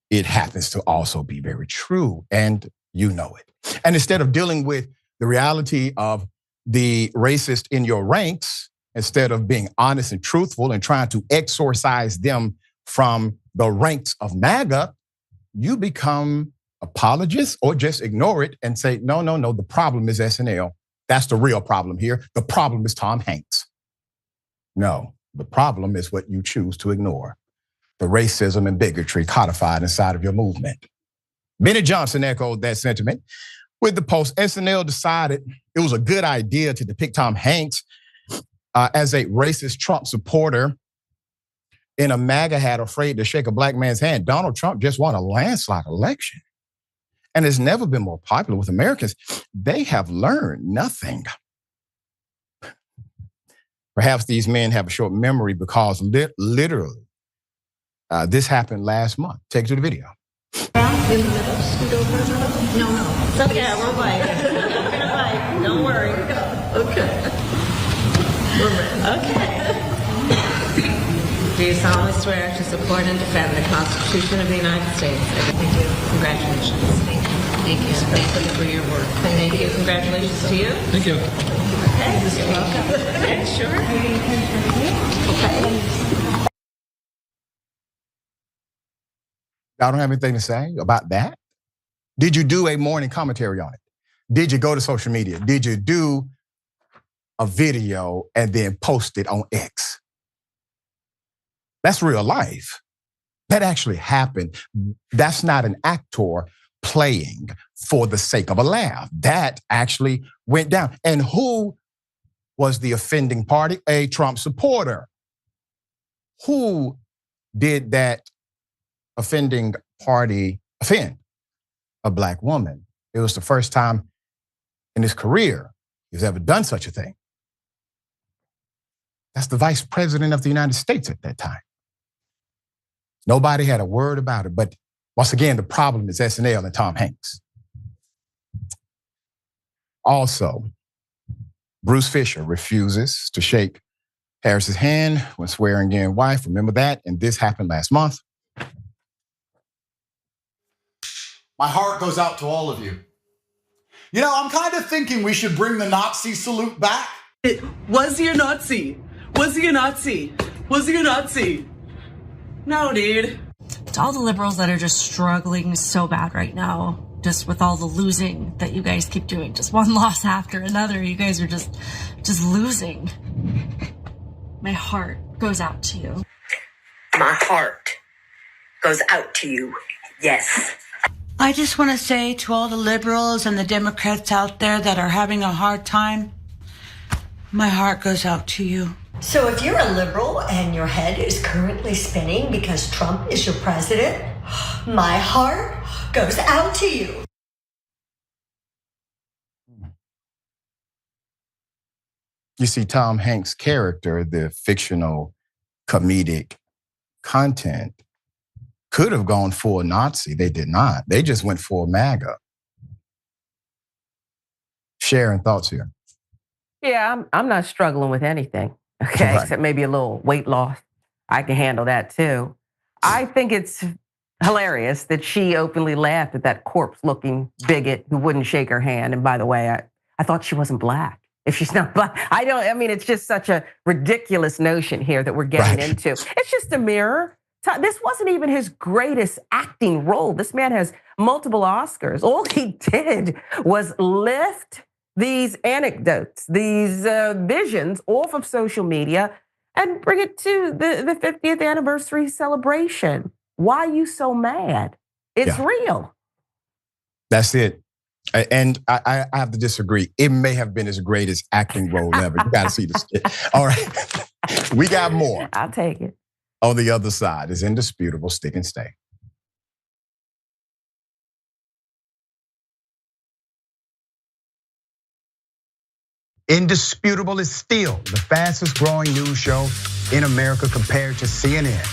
it happens to also be very true, and you know it. And instead of dealing with the reality of the racist in your ranks, instead of being honest and truthful and trying to exorcise them from the ranks of MAGA, you become apologists or just ignore it and say, no, the problem is SNL. That's the real problem here. The problem is Tom Hanks. No, the problem is what you choose to ignore. The racism and bigotry codified inside of your movement. Benny Johnson echoed that sentiment with the post. SNL decided it was a good idea to depict Tom Hanks as a racist Trump supporter in a MAGA hat afraid to shake a Black man's hand. Donald Trump just won a landslide election and has never been more popular with Americans. They have learned nothing. Perhaps these men have a short memory because literally, this happened last month. Take it to the video. In the middle, scoot over. No. It's okay, we're fine. Don't worry. Okay. Okay. Do you solemnly swear to support and defend the Constitution of the United States? I do. Congratulations. Thank you. Thank you for your work. Thank you. Congratulations to you. Thank you. Okay, you're welcome. Okay, sure. Okay. Y'all don't have anything to say about that? Did you do a morning commentary on it? Did you go to social media? Did you do a video and then post it on X? That's real life. That actually happened. That's not an actor playing for the sake of a laugh. That actually went down. And who was the offending party? A Trump supporter. Who did that offending party offend? A Black woman. It was the first time in his career he's ever done such a thing. That's the vice president of the United States at that time. Nobody had a word about it. But once again, the problem is SNL and Tom Hanks. Also, Bruce Fisher refuses to shake Harris's hand when swearing in wife. Remember that? And this happened last month. My heart goes out to all of you. You know, I'm kind of thinking we should bring the Nazi salute back. Was he a Nazi? Was he a Nazi? Was he a Nazi? No, dude. To all the liberals that are just struggling so bad right now, just with all the losing that you guys keep doing, just one loss after another, you guys are just losing. My heart goes out to you. My heart goes out to you, yes. I just want to say to all the liberals and the Democrats out there that are having a hard time, my heart goes out to you. So if you're a liberal and your head is currently spinning because Trump is your president, my heart goes out to you. You see, Tom Hanks' character, the fictional comedic content, could have gone full Nazi. They did not. They just went full MAGA. Sharing thoughts here. Yeah, I'm not struggling with anything. Okay, right. Except maybe a little weight loss. I can handle that too. I think it's hilarious that she openly laughed at that corpse-looking bigot who wouldn't shake her hand. And by the way, I thought she wasn't black. If she's not black, I mean, it's just such a ridiculous notion here that we're getting into. It's just a mirror. This wasn't even his greatest acting role. This man has multiple Oscars. All he did was lift these anecdotes, these visions off of social media and bring it to the 50th anniversary celebration. Why are you so mad? It's real. That's it. And I have to disagree. It may have been his greatest acting role ever. You gotta see this. All right, we got more. I'll take it. On the other side is indisputable. Stick and stay. Indisputable is still the fastest growing news show in America compared to CNN,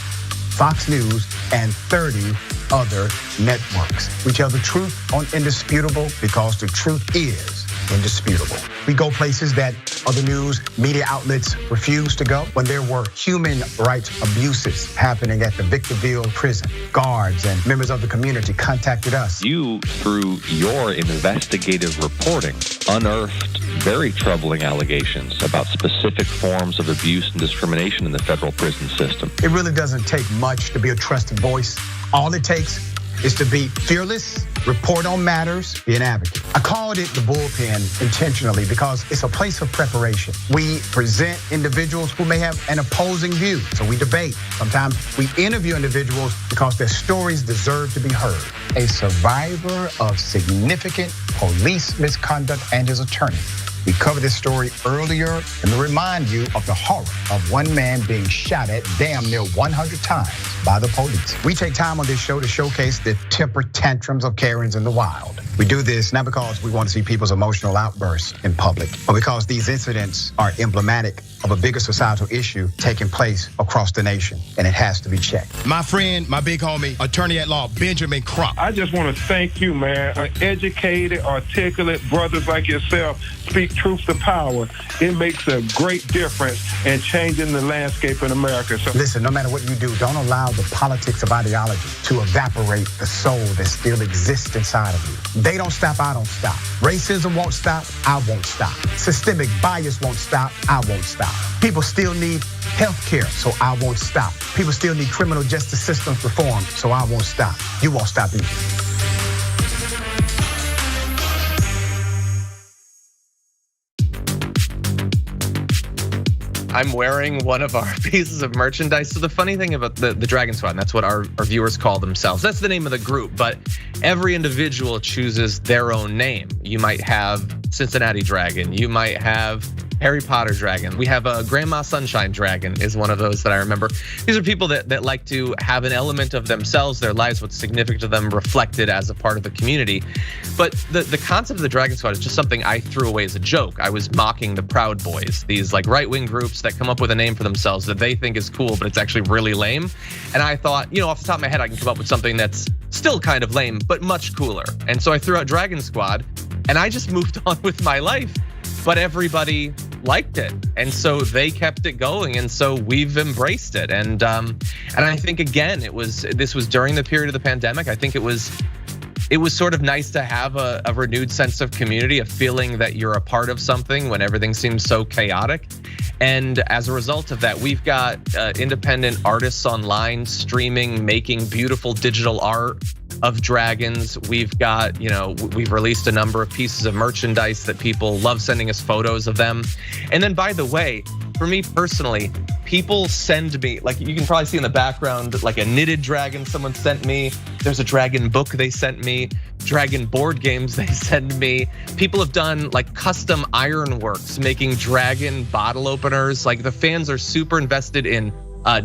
Fox News, and 30 other networks. We tell the truth on Indisputable because the truth is indisputable. We go places that other news media outlets refuse to go. When there were human rights abuses happening at the Victorville prison, guards and members of the community contacted us. You, through your investigative reporting, unearthed very troubling allegations about specific forms of abuse and discrimination in the federal prison system. It really doesn't take much to be a trusted voice. All it takes is to be fearless, report on matters, be an advocate. I called it the bullpen intentionally because it's a place of preparation. We present individuals who may have an opposing view, so we debate. Sometimes we interview individuals because their stories deserve to be heard. A survivor of significant police misconduct and his attorney. We covered this story earlier and to remind you of the horror of one man being shot at damn near 100 times by the police. We take time on this show to showcase the temper tantrums of Karens in the wild. We do this not because we want to see people's emotional outbursts in public, but because these incidents are emblematic of a bigger societal issue taking place across the nation, and it has to be checked. My friend, my big homie, attorney at law, Benjamin Crump. I just want to thank you, man. Educated, articulate brothers like yourself speak truth to power. It makes a great difference in changing the landscape in America. So listen, no matter what you do, don't allow the politics of ideology to evaporate the soul that still exists inside of you. They don't stop, I don't stop. Racism won't stop, I won't stop. Systemic bias won't stop, I won't stop. People still need health care, so I won't stop. People still need criminal justice systems reformed, so I won't stop. You won't stop either. I'm wearing one of our pieces of merchandise. So the funny thing about the Dragon Squad, and that's what our viewers call themselves. That's the name of the group, but every individual chooses their own name. You might have Cincinnati Dragon. You might have Harry Potter Dragon. We have a Grandma Sunshine Dragon is one of those that I remember. These are people that like to have an element of themselves, their lives, what's significant to them reflected as a part of the community. But the concept of the Dragon Squad is just something I threw away as a joke. I was mocking the Proud Boys, these like right-wing groups that come up with a name for themselves that they think is cool, but it's actually really lame. And I thought, off the top of my head, I can come up with something that's still kind of lame, but much cooler. And so I threw out Dragon Squad and I just moved on with my life. But everybody liked it, and so they kept it going, and so we've embraced it. And I think again, this was during the period of the pandemic. I think it was sort of nice to have a renewed sense of community, a feeling that you're a part of something when everything seems so chaotic. And as a result of that, we've got independent artists online streaming, making beautiful digital art of dragons. We've got, we've released a number of pieces of merchandise that people love sending us photos of them. And then by the way, for me personally, people send me, like you can probably see in the background, like a knitted dragon someone sent me. There's a dragon book they sent me, dragon board games they send me. People have done like custom ironworks, making dragon bottle openers. Like the fans are super invested in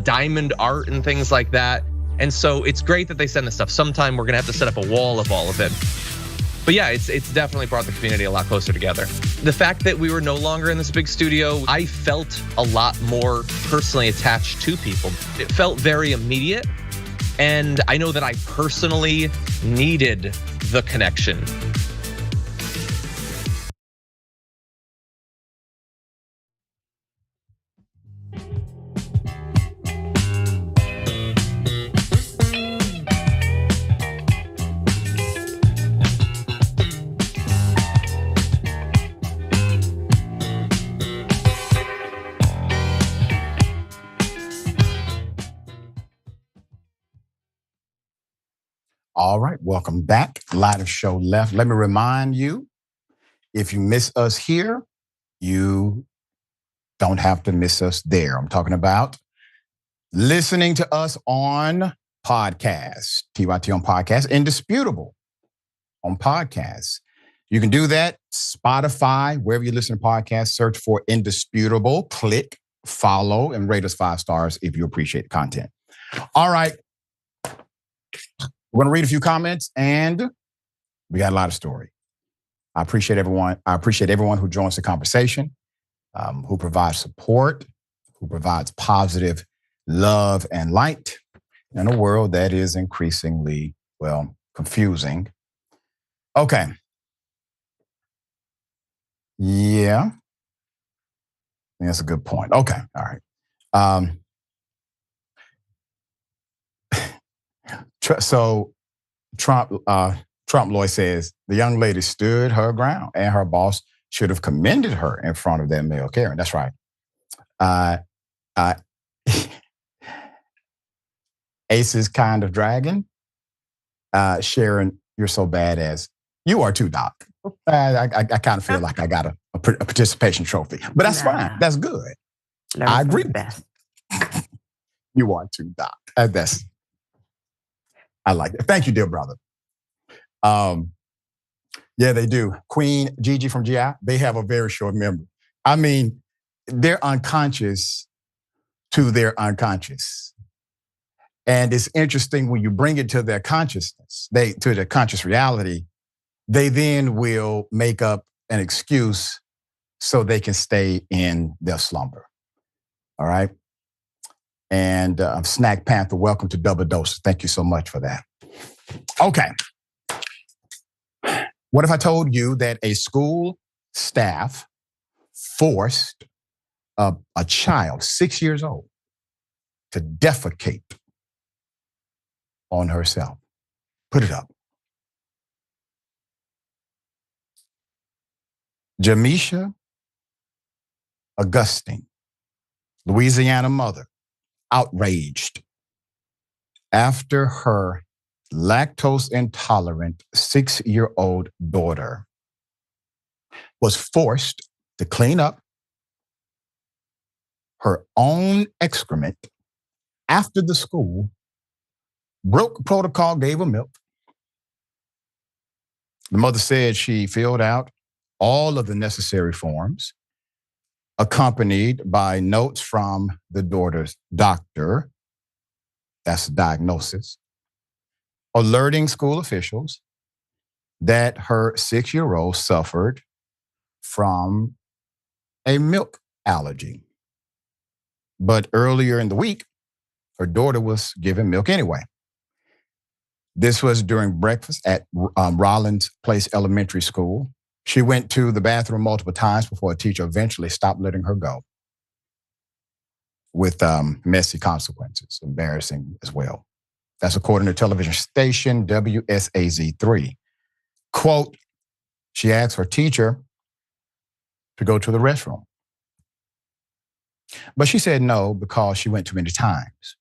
diamond art and things like that. And so it's great that they send this stuff. Sometime we're gonna have to set up a wall of all of it. But yeah, it's definitely brought the community a lot closer together. The fact that we were no longer in this big studio, I felt a lot more personally attached to people. It felt very immediate. And I know that I personally needed the connection. All right, welcome back. Live show left. Let me remind you, if you miss us here, you don't have to miss us there. I'm talking about listening to us on podcast, TYT on podcast, Indisputable on podcasts. You can do that, Spotify, wherever you listen to podcasts, search for Indisputable, click, follow, and rate us 5 stars if you appreciate the content. All right. We're going to read a few comments, and we got a lot of story. I appreciate everyone. I appreciate everyone who joins the conversation, who provides support, who provides positive love and light in a world that is increasingly, confusing. Okay. Yeah. That's a good point. Okay. All right. So Trump lawyer says the young lady stood her ground and her boss should have commended her in front of that male Karen. That's right. Ace's kind of dragon. Sharon, you're so badass. You are too, Doc. I kind of feel like I got a participation trophy, but that's fine. That's good. I agree. Best. You are too, Doc. I like it. Thank you, dear brother. Yeah, they do. Queen Gigi from GI, they have a very short memory. I mean, they're unconscious to their unconscious. And it's interesting when you bring it to their consciousness, to their conscious reality, they then will make up an excuse so they can stay in their slumber. All right. And Snack Panther, welcome to Double Dose. Thank you so much for that. Okay. What if I told you that a school staff forced a child, 6 years old, to defecate on herself? Put it up. Jamisha Augustine, Louisiana mother, outraged after her lactose intolerant 6-year-old daughter was forced to clean up her own excrement after the school broke protocol, gave her milk. The mother said she filled out all of the necessary forms, accompanied by notes from the daughter's doctor, that's the diagnosis, alerting school officials that her 6-year-old suffered from a milk allergy. But earlier in the week, her daughter was given milk anyway. This was during breakfast at Rollins Place Elementary School. She went to the bathroom multiple times before a teacher eventually stopped letting her go, with messy consequences, embarrassing as well. That's according to television station WSAZ3. Quote, she asked her teacher to go to the restroom, but she said no because she went too many times.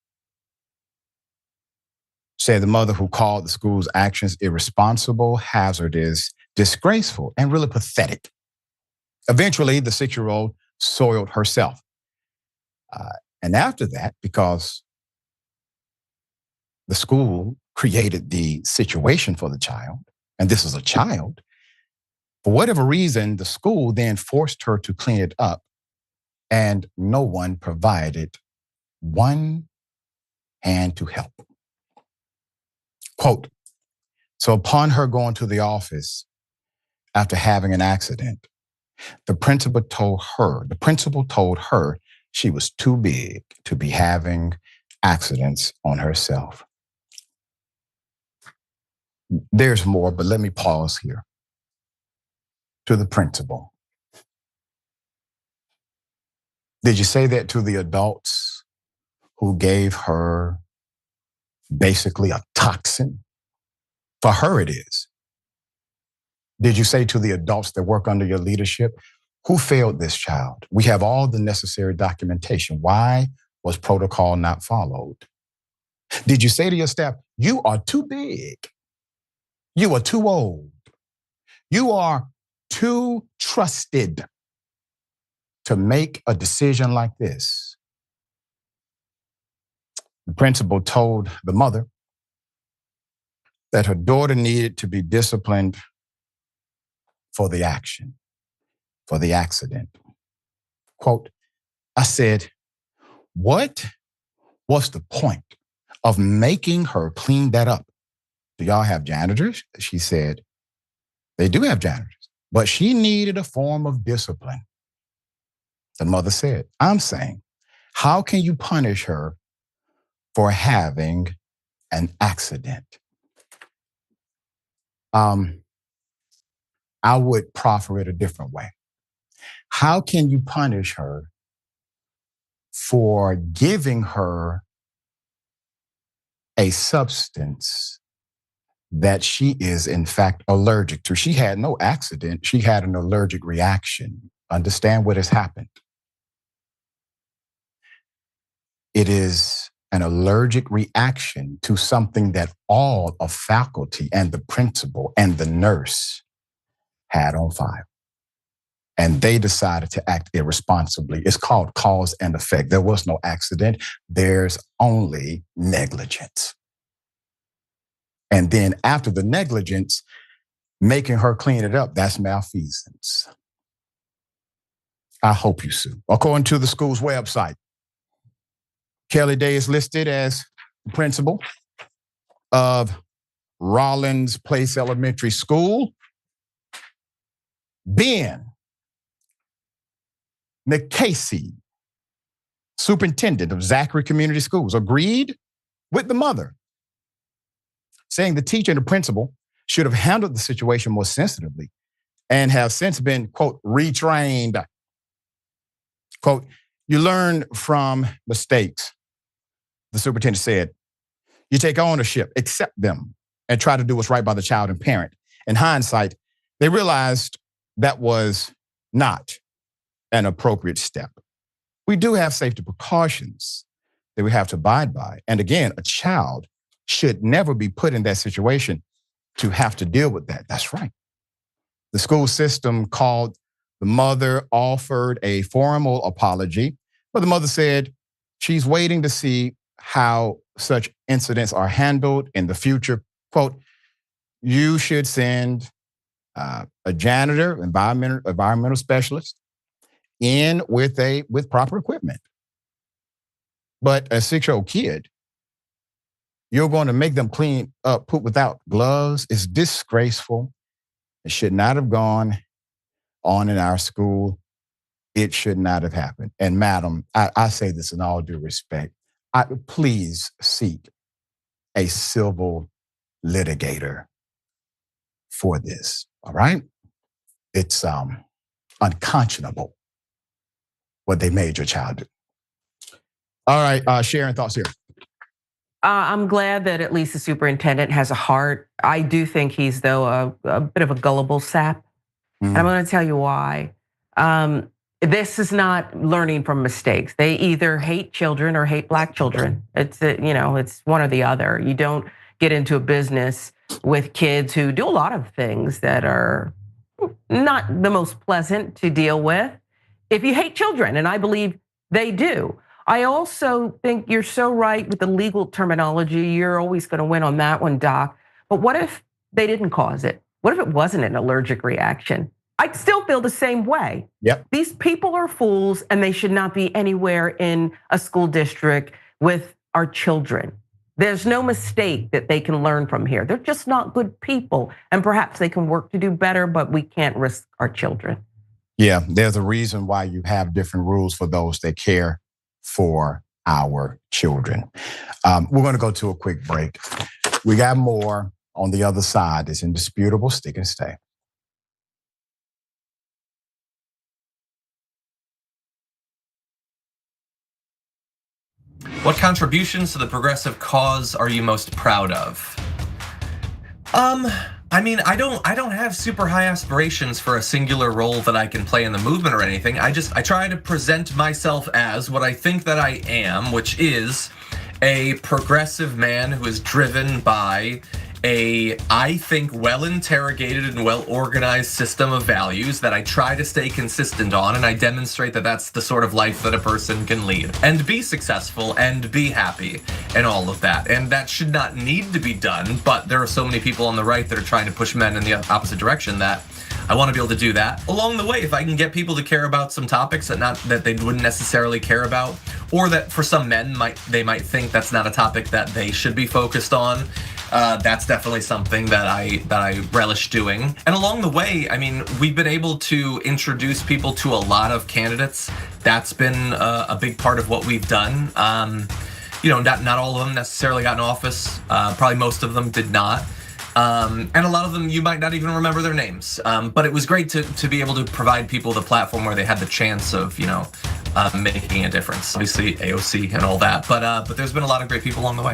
Said the mother, who called the school's actions irresponsible, hazardous, disgraceful, and really pathetic. Eventually, the 6-year-old soiled herself. And after that, because the school created the situation for the child, and this is a child, for whatever reason, the school then forced her to clean it up, and no one provided one hand to help. Quote, so upon her going to the office after having an accident, the principal told her she was too big to be having accidents on herself. There's more, but let me pause here. To the principal. Did you say that to the adults who gave her basically a toxin? For her, it is. Did you say to the adults that work under your leadership, who failed this child? We have all the necessary documentation. Why was protocol not followed? Did you say to your staff, you are too big You are too old. You are too trusted to make a decision like this. The principal told the mother that her daughter needed to be disciplined for the action, for the accident. Quote, I said, what was the point of making her clean that up? Do y'all have janitors? She said, they do have janitors, but she needed a form of discipline. The mother said, I'm saying, how can you punish her for having an accident? I would proffer it a different way. How can you punish her for giving her a substance that she is in fact allergic to? She had no accident. She had an allergic reaction. Understand what has happened. It is an allergic reaction to something that all of faculty and the principal and the nurse had on file. And they decided to act irresponsibly. It's called cause and effect. There was no accident. There's only negligence. And then after the negligence, making her clean it up, that's malfeasance. I hope you sue. According to the school's website, Kelly Day is listed as principal of Rollins Place Elementary School. Ben Nikasi, superintendent of Zachary Community Schools, agreed with the mother, saying the teacher and the principal should have handled the situation more sensitively and have since been, quote, retrained. Quote, you learn from mistakes, the superintendent said. You take ownership, accept them, and try to do what's right by the child and parent. In hindsight, they realized that was not an appropriate step. We do have safety precautions that we have to abide by. And again, a child should never be put in that situation to have to deal with that. That's right. The school system called the mother, offered a formal apology, but the mother said she's waiting to see how such incidents are handled in the future. Quote, you should send a janitor, environmental specialist in with proper equipment. But a 6-year-old kid, you're going to make them clean up poop without gloves. It's disgraceful. It should not have gone on in our school. It should not have happened. And madam, I say this in all due respect. Please seek a civil litigator for this, all right? It's unconscionable what they made your child do. All right, Sharon, thoughts here. I'm glad that at least the superintendent has a heart. I do think he's, though, a bit of a gullible sap. And I'm going to tell you why. This is not learning from mistakes. They either hate children or hate Black children. It's one or the other. You don't get into a business with kids who do a lot of things that are not the most pleasant to deal with if you hate children, and I believe they do. I also think you're so right with the legal terminology. You're always going to win on that one, Doc. But what if they didn't cause it? What if it wasn't an allergic reaction? I'd still feel the same way. Yep. These people are fools, and they should not be anywhere in a school district with our children. There's no mistake that they can learn from here. They're just not good people, and perhaps they can work to do better, but we can't risk our children. Yeah, there's a reason why you have different rules for those that care for our children. We're going to go to a quick break. We got more on the other side. It's indisputable. Stick and stay. What contributions to the progressive cause are you most proud of? I mean, I don't have super high aspirations for a singular role that I can play in the movement or anything. I try to present myself as what I think that I am, which is a progressive man who is driven by I think, well-interrogated and well-organized system of values that I try to stay consistent on, and I demonstrate that that's the sort of life that a person can lead and be successful and be happy and all of that. And that should not need to be done, but there are so many people on the right that are trying to push men in the opposite direction that I want to be able to do that. Along the way, if I can get people to care about some topics that they wouldn't necessarily care about, or that for some men they might think that's not a topic that they should be focused on, that's definitely something that I relish doing. And along the way, I mean, we've been able to introduce people to a lot of candidates. That's been a big part of what we've done. Not all of them necessarily got in office. Probably most of them did not. And a lot of them you might not even remember their names. But it was great to be able to provide people the platform where they had the chance of, making a difference. Obviously AOC and all that, but there's been a lot of great people along the way.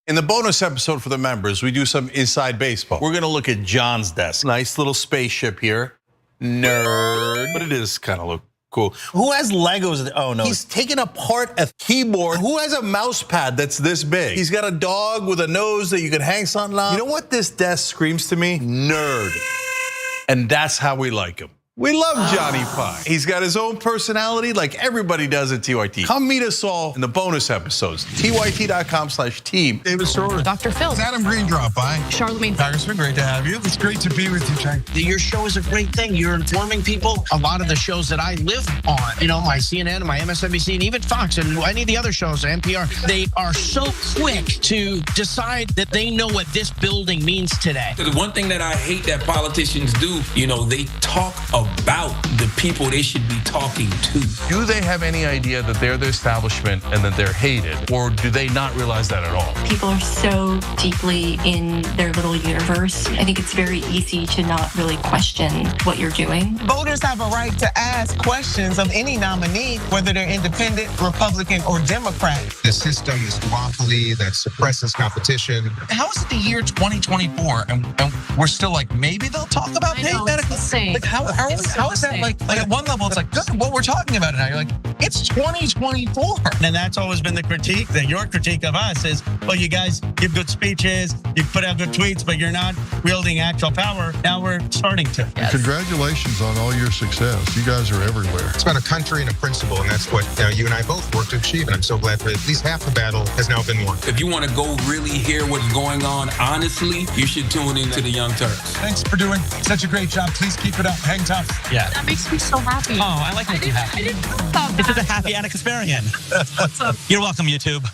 In the bonus episode for the members, we do some inside baseball. We're gonna look at John's desk. Nice little spaceship here. Nerd. But it is kind of look cool. Who has Legos? Oh no. He's taking apart a keyboard. Who has a mouse pad that's this big? He's got a dog with a nose that you can hang something on. You know what this desk screams to me? Nerd. And that's how we like him. We love Johnny Pie. He's got his own personality like everybody does at TYT. Come meet us all in the bonus episodes. TYT.com/team. David Schroeder. Dr. Phil. Adam Green drop by. Charlemagne. Congressman, great to have you. It's great to be with you, Jack. Your show is a great thing. You're informing people. A lot of the shows that I live on, my CNN, my MSNBC, and even Fox, and any of the other shows, NPR, they are so quick to decide that they know what this building means today. The one thing that I hate that politicians do, they talk about the people they should be talking to. Do they have any idea that they're the establishment and that they're hated? Or do they not realize that at all? People are so deeply in their little universe. I think it's very easy to not really question what you're doing. Voters have a right to ask questions of any nominee, whether they're independent, Republican, or Democrat. The system is duopoly that suppresses competition. How is it the year 2024 and we're still like, maybe they'll talk about paid medical? Like how is that like at one level it's like, good, what we're talking about it now. You're like, it's 2024. And that's always been the critique, that your critique of us is, well, you guys give good speeches, you put out good tweets, but you're not wielding actual power. Now we're starting to. Yes. Congratulations on all your success. You guys are everywhere. It's about a country and a principle, and that's what you and I both work to achieve. And I'm so glad that at least half the battle has now been won. If you want to go really hear what's going on honestly, you should tune in to the Young Turks. Thanks for doing such a great job. Please keep it up. Hang tough. Yeah. That makes me so happy. Oh, I like making you happy. I didn't know about This that. is a happy Anna Kasparian. What's up? You're welcome, YouTube.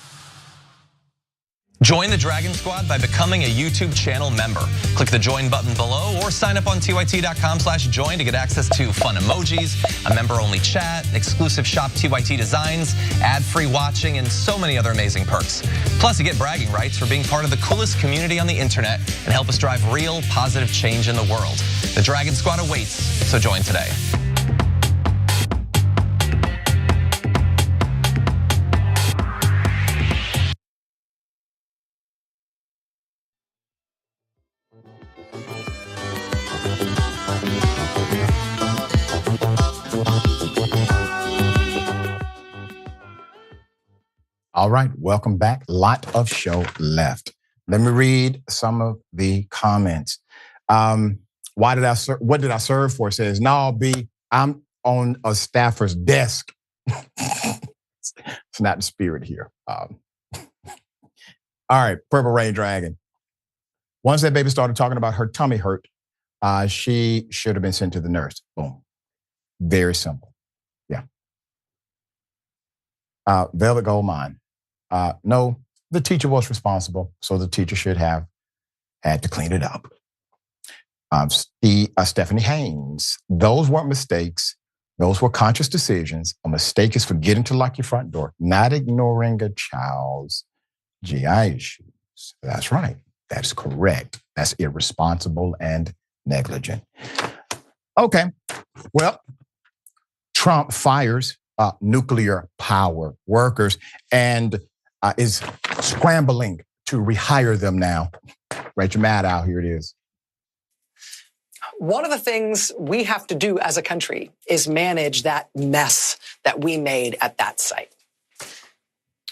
Join the Dragon Squad by becoming a YouTube channel member. Click the join button below or sign up on tyt.com/join to get access to fun emojis, a member-only chat, exclusive shop TYT designs, ad-free watching, and so many other amazing perks. Plus, you get bragging rights for being part of the coolest community on the internet and help us drive real positive change in the world. The Dragon Squad awaits, so join today. All right, welcome back. Lot of show left. Let me read some of the comments. What did I serve for? It says, no, B, I'm on a staffer's desk. It's not the spirit here. All right, Purple Rain Dragon. Once that baby started talking about her tummy hurt, she should have been sent to the nurse. Boom. Very simple. Yeah. Velvet Gold Mine. No, the teacher was responsible, so the teacher should have had to clean it up. Stephanie Haynes, those weren't mistakes. Those were conscious decisions. A mistake is forgetting to lock your front door, not ignoring a child's GI issues. That's right. That's correct. That's irresponsible and negligent. Okay, well, Trump fires nuclear power workers and is scrambling to rehire them now. Rachel Maddow, here it is. One of the things we have to do as a country is manage that mess that we made at that site.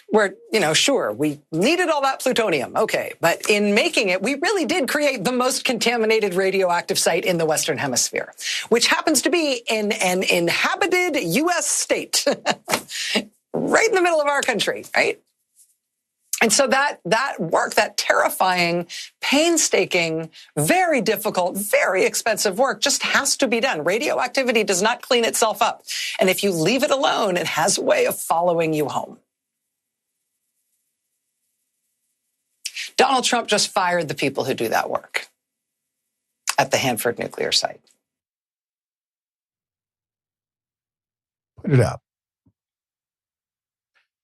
Where, sure, we needed all that plutonium, okay, but in making it, we really did create the most contaminated radioactive site in the Western Hemisphere, which happens to be in an inhabited U.S. state, right in the middle of our country, right? And so that work, that terrifying, painstaking, very difficult, very expensive work just has to be done. Radioactivity does not clean itself up. And if you leave it alone, it has a way of following you home. Donald Trump just fired the people who do that work at the Hanford nuclear site. Put it up.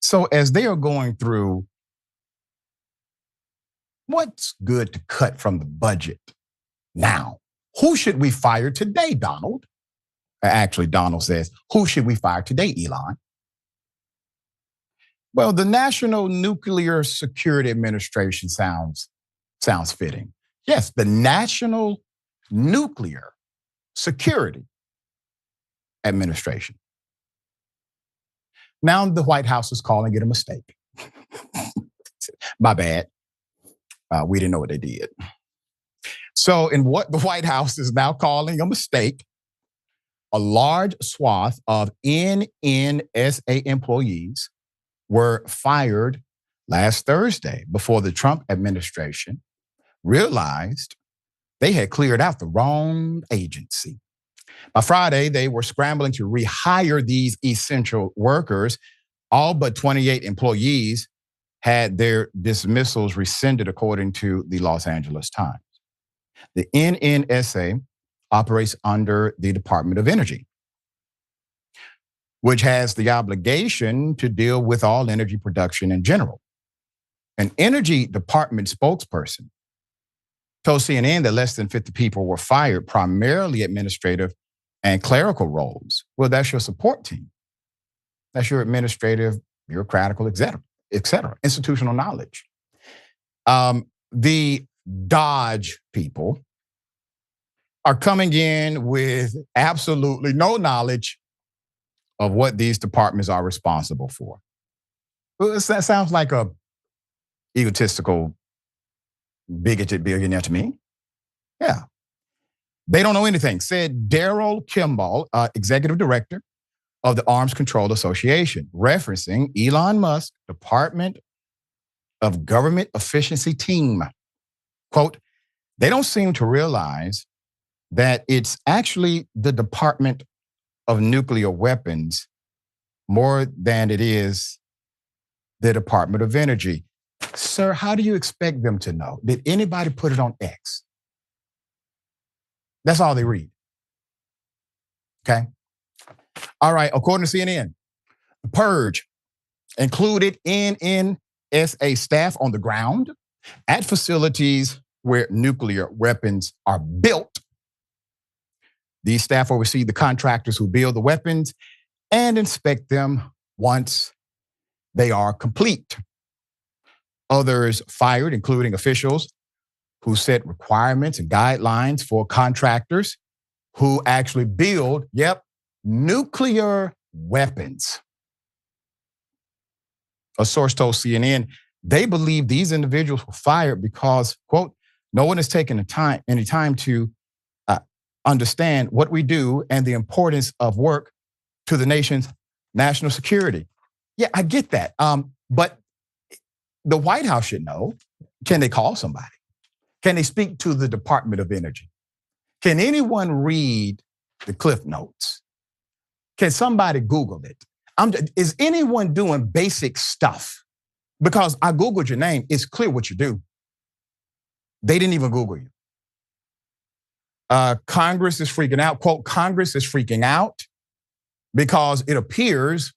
So as they are going through what's good to cut from the budget now, who should we fire today, Donald? Actually, Donald says, who should we fire today, Elon? Well, the National Nuclear Security Administration sounds fitting. Yes, the National Nuclear Security Administration. Now the White House is calling it a mistake. My bad. We didn't know what they did. So in what the White House is now calling a mistake, a large swath of NNSA employees were fired last Thursday before the Trump administration realized they had cleared out the wrong agency. By Friday, they were scrambling to rehire these essential workers. All but 28 employees had their dismissals rescinded, according to the Los Angeles Times. The NNSA operates under the Department of Energy, which has the obligation to deal with all energy production in general. An Energy Department spokesperson told CNN that less than 50 people were fired, primarily administrative and clerical roles. Well, that's your support team. That's your administrative, bureaucratical, et cetera, institutional knowledge. The Dodge people are coming in with absolutely no knowledge of what these departments are responsible for. Well, that sounds like a egotistical, bigoted billionaire to me. Yeah. They don't know anything, said Daryl Kimball, executive director of the Arms Control Association, referencing Elon Musk Department of Government Efficiency team. Quote, they don't seem to realize that it's actually the Department of Nuclear Weapons more than it is the Department of Energy. Sir, how do you expect them to know? Did anybody put it on X? That's all they read. Okay. All right. According to CNN, the purge included NNSA staff on the ground at facilities where nuclear weapons are built. These staff oversee the contractors who build the weapons and inspect them once they are complete. Others fired, including officials who set requirements and guidelines for contractors who actually build, nuclear weapons. A source told CNN they believe these individuals were fired because, quote, no one has taken any time to understand what we do and the importance of work to the nation's national security. Yeah, I get that. But the White House should know. Can they call somebody? Can they speak to the Department of Energy? Can anyone read the Cliff Notes? Can somebody Google it? Is anyone doing basic stuff? Because I Googled your name. It's clear what you do. They didn't even Google you. Congress is freaking out. Quote, Congress is freaking out because it appears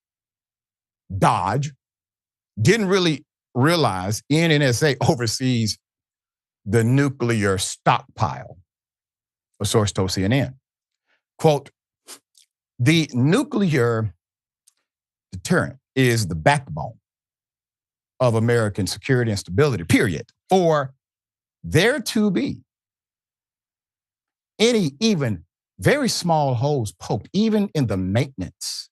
Dodge didn't really realize NNSA oversees the nuclear stockpile, a source told CNN. Quote, the nuclear deterrent is the backbone of American security and stability, period. For there to be any even very small holes poked, even in the maintenance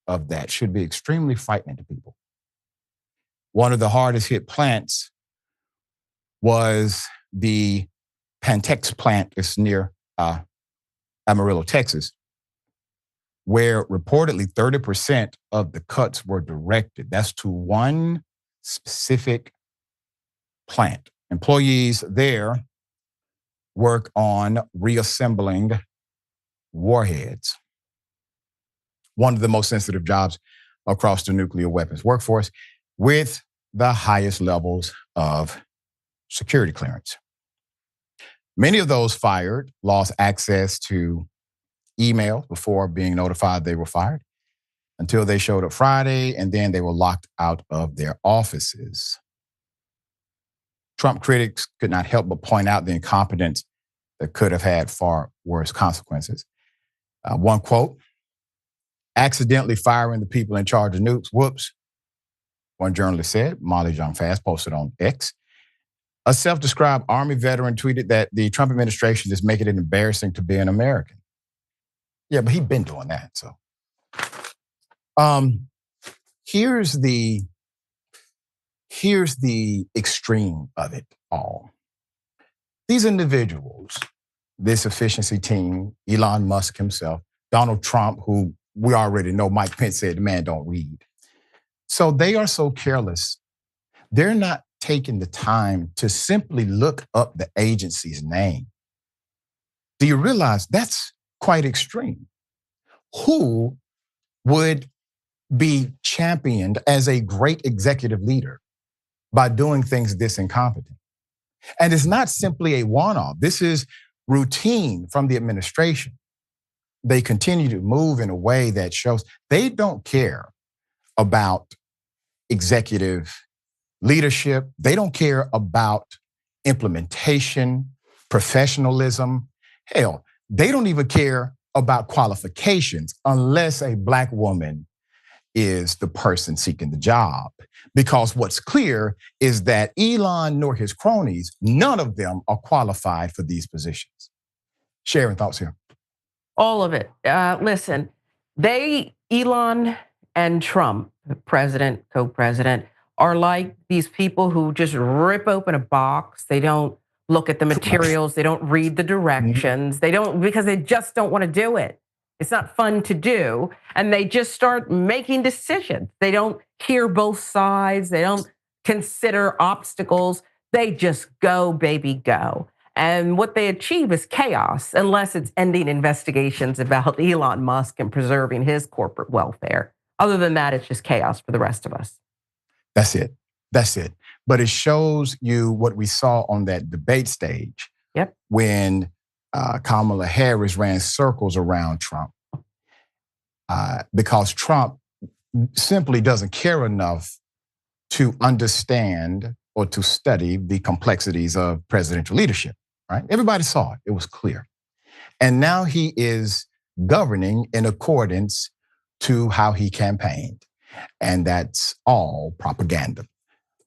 of that, should be extremely frightening to people. One of the hardest hit plants was the Pantex plant. It's near Amarillo, Texas, where reportedly 30% of the cuts were directed. That's to one specific plant. Employees there work on reassembling warheads, one of the most sensitive jobs across the nuclear weapons workforce, with the highest levels of security clearance. Many of those fired lost access to email before being notified they were fired until they showed up Friday, and then they were locked out of their offices. Trump critics could not help but point out the incompetence that could have had far worse consequences. One quote, accidentally firing the people in charge of nukes, whoops, one journalist said. Molly Jong-Fast posted on X. A self-described Army veteran tweeted that the Trump administration is making it embarrassing to be an American. Yeah, but he's been doing that, so. Here's the extreme of it all. These individuals, this efficiency team, Elon Musk himself, Donald Trump, who we already know Mike Pence said the man don't read. So they are so careless. They're not taking the time to simply look up the agency's name. Do you realize that's quite extreme? Who would be championed as a great executive leader by doing things this incompetent? And it's not simply a one-off. This is routine from the administration. They continue to move in a way that shows they don't care about executive leadership. They don't care about implementation, professionalism. Hell, they don't even care about qualifications unless a Black woman is the person seeking the job. Because what's clear is that Elon nor his cronies, none of them are qualified for these positions. Sharon, thoughts here? All of it. Listen, Elon and Trump, the president, co-president, are like these people who just rip open a box. They don't look at the materials. They don't read the directions. They don't, because they just don't want to do it. It's not fun to do. And they just start making decisions. They don't hear both sides. They don't consider obstacles. They just go, baby, go. And what they achieve is chaos, unless it's ending investigations about Elon Musk and preserving his corporate welfare. Other than that, it's just chaos for the rest of us. That's it. That's it. But it shows you what we saw on that debate stage. Yep. When Kamala Harris ran circles around Trump. Because Trump simply doesn't care enough to understand or to study the complexities of presidential leadership, right? Everybody saw it. It was clear. And now he is governing in accordance to how he campaigned. And that's all propaganda.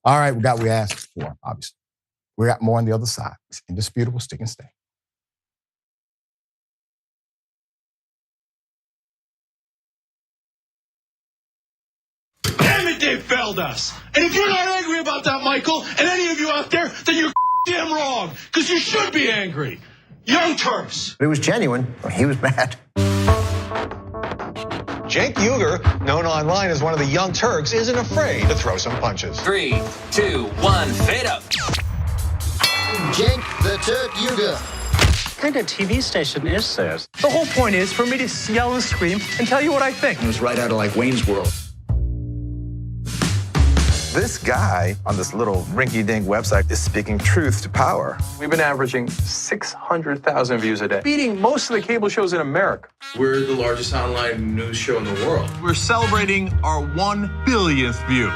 All right, we got what we asked for, obviously. We got more on the other side. It's indisputable, stick and stay. Damn it, they failed us. And if you're not angry about that, Michael, and any of you out there, then you're damn wrong, because you should be angry. Young Turks. It was genuine. He was mad. Cenk Uygur, known online as one of the Young Turks, isn't afraid to throw some punches. 3, 2, 1, fade up. Cenk the Turk Uygur. What kind of TV station is this? The whole point is for me to yell and scream and tell you what I think. It was right out of like Wayne's World. This guy on this little rinky-dink website is speaking truth to power. We've been averaging 600,000 views a day, beating most of the cable shows in America. We're the largest online news show in the world. We're celebrating our 1 billionth view.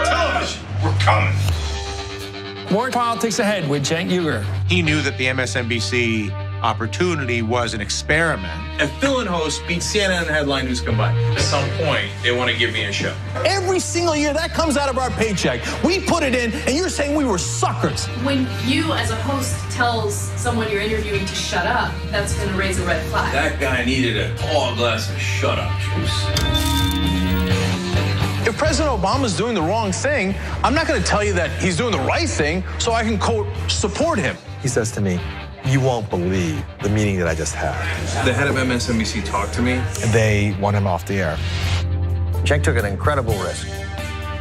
Television, we're coming. More politics ahead with Cenk Uygur. He knew that the MSNBC opportunity was an experiment. If Phil and host beat CNN and headline news combined, at some point they want to give me a show. Every single year that comes out of our paycheck. We put it in, and you're saying we were suckers. When you, as a host, tells someone you're interviewing to shut up, that's going to raise a red flag. That guy needed a tall glass of shut up juice. If President Obama's doing the wrong thing, I'm not going to tell you that he's doing the right thing so I can, quote, support him. He says to me, "You won't believe the meeting that I just had." The head of MSNBC talked to me. And they want him off the air. Cenk took an incredible risk.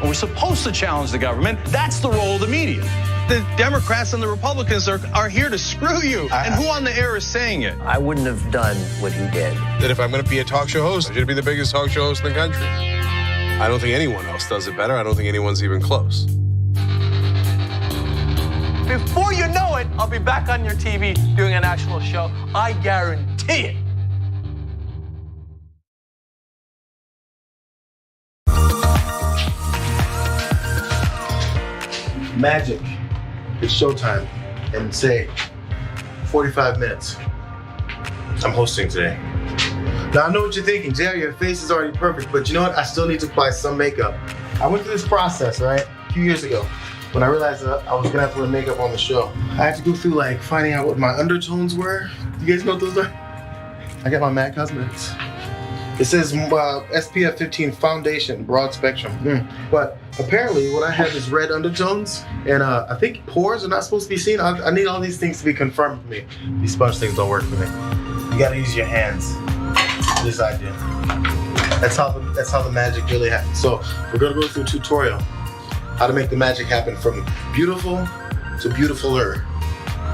We're supposed to challenge the government. That's the role of the media. The Democrats and the Republicans are here to screw you. And who on the air is saying it? I wouldn't have done what he did. That if I'm going to be a talk show host, I should be the biggest talk show host in the country. I don't think anyone else does it better. I don't think anyone's even close. Before you know it, I'll be back on your TV doing a national show. I guarantee it. Magic. It's showtime. And say 45 minutes. I'm hosting today. Now, I know what you're thinking, JR, your face is already perfect, but you know what? I still need to apply some makeup. I went through this process, right, a few years ago, when I realized that I was gonna have to wear makeup on the show. I had to go through, like, finding out what my undertones were. You guys know what those are? I got my MAC Cosmetics. It says SPF 15 foundation, broad spectrum. But apparently what I have is red undertones, and I think pores are not supposed to be seen. I need all these things to be confirmed for me. These sponge things don't work for me. You gotta use your hands. This I did. That's how the magic really happens. So we're gonna go through a tutorial how to make the magic happen from beautiful to beautifuler.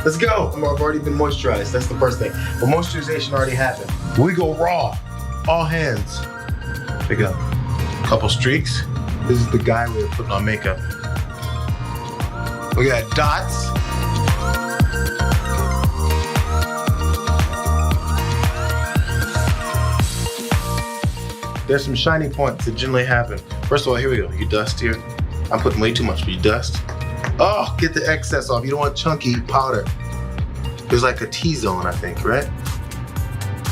Let's go. I've already been moisturized. That's the first thing. But moisturization already happened. We go raw, all hands. Pick up a couple streaks. This is the guy way of putting on makeup. We got dots. There's some shiny points that generally happen. First of all, here we go. You dust here. I'm putting way too much, but you dust. Oh, get the excess off. You don't want chunky powder. There's like a T-zone, I think, right?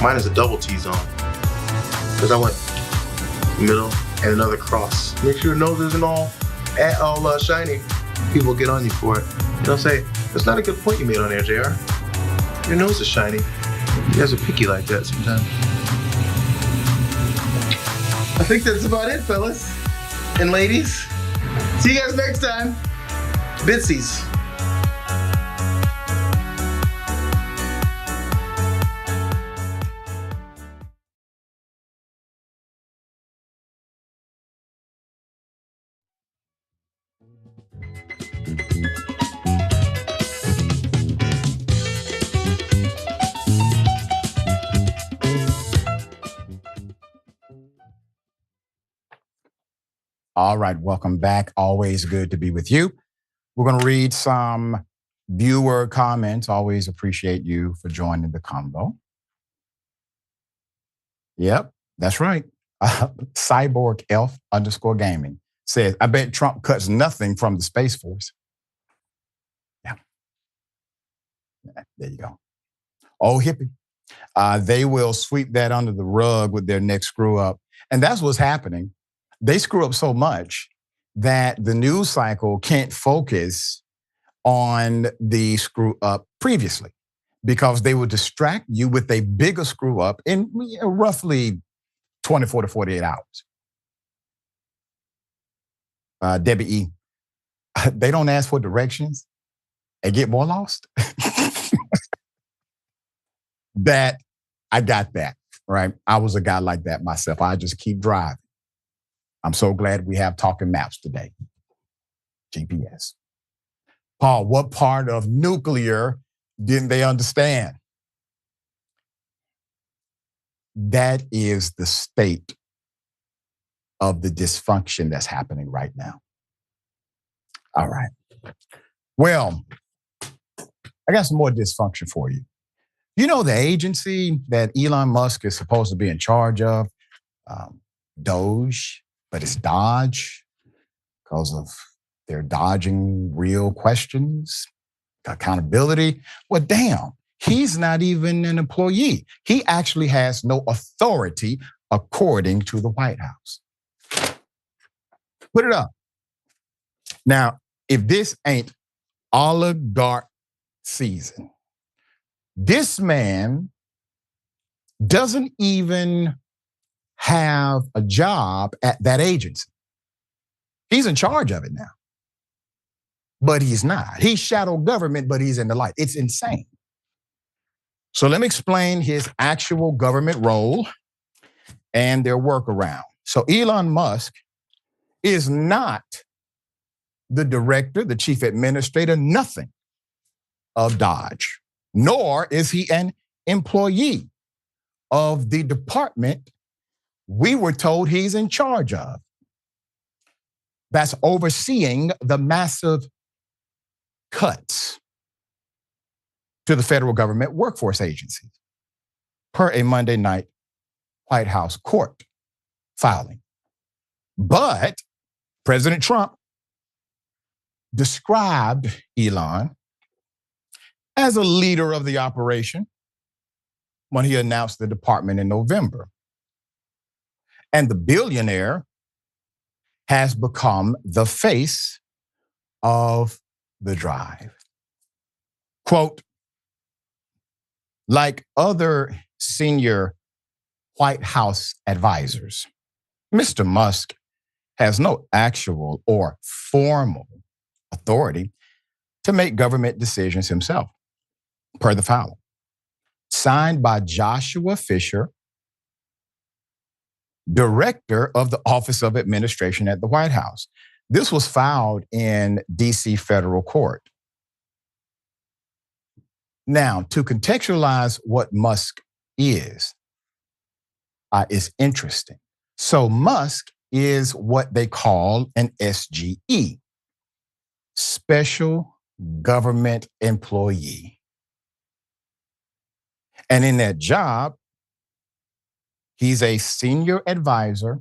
Mine is a double T-zone. Because I went middle and another cross. Make sure your nose isn't all shiny. People get on you for it. They'll say, that's not a good point you made on there, JR. Your nose is shiny. You guys are picky like that sometimes. I think that's about it, fellas and ladies. See you guys next time. Bitsies. All right, welcome back. Always good to be with you. We're going to read some viewer comments. Always appreciate you for joining the convo. Yep, that's right. Cyborg Elf _gaming says, I bet Trump cuts nothing from the Space Force. Yeah. There you go. Oh, hippie. They will sweep that under the rug with their next screw up. And that's what's happening. They screw up so much that the news cycle can't focus on the screw up previously because they will distract you with a bigger screw up in roughly 24 to 48 hours. Debbie E, they don't ask for directions and get more lost. That, I got that, right? I was a guy like that myself. I just keep driving. I'm so glad we have talking maps today. GPS. Paul, what part of nuclear didn't they understand? That is the state of the dysfunction that's happening right now. All right. Well, I got some more dysfunction for you. You know the agency that Elon Musk is supposed to be in charge of, Doge, but it's Dodge because of their dodging real questions, accountability. Well, damn, He's not even an employee. He actually has no authority according to the White House. Put it up. Now, if this ain't oligarch season, this man doesn't even have a job at that agency. He's in charge of it now. But he's not. He's shadow government, but he's in the light. It's insane. So let me explain his actual government role and their workaround. So Elon Musk is not the director, the chief administrator, nothing of Dodge, nor is he an employee of the department we were told he's in charge of. That's overseeing the massive cuts to the federal government workforce agencies, per a Monday night White House court filing. But President Trump described Elon as a leader of the operation when he announced the department in November. And the billionaire has become the face of the drive. Quote, like other senior White House advisors, Mr. Musk has no actual or formal authority to make government decisions himself, per the filing. Signed by Joshua Fisher, director of the Office of Administration at the White House. This was filed in DC federal court. Now, to contextualize what Musk is interesting. So Musk is what they call an SGE, special government employee. And in that job, he's a senior advisor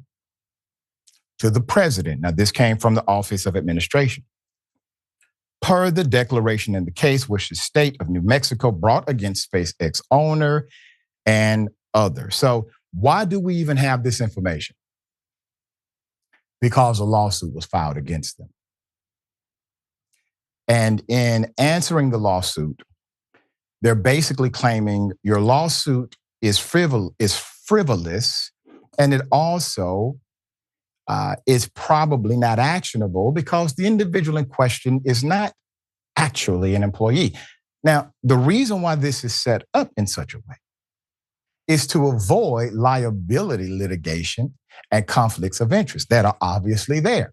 to the president. Now, this came from the Office of Administration. Per the declaration in the case, which the state of New Mexico brought against SpaceX owner and others. So why do we even have this information? Because a lawsuit was filed against them. And in answering the lawsuit, they're basically claiming your lawsuit is frivolous, and it also is probably not actionable because the individual in question is not actually an employee. Now, the reason why this is set up in such a way is to avoid liability litigation and conflicts of interest that are obviously there.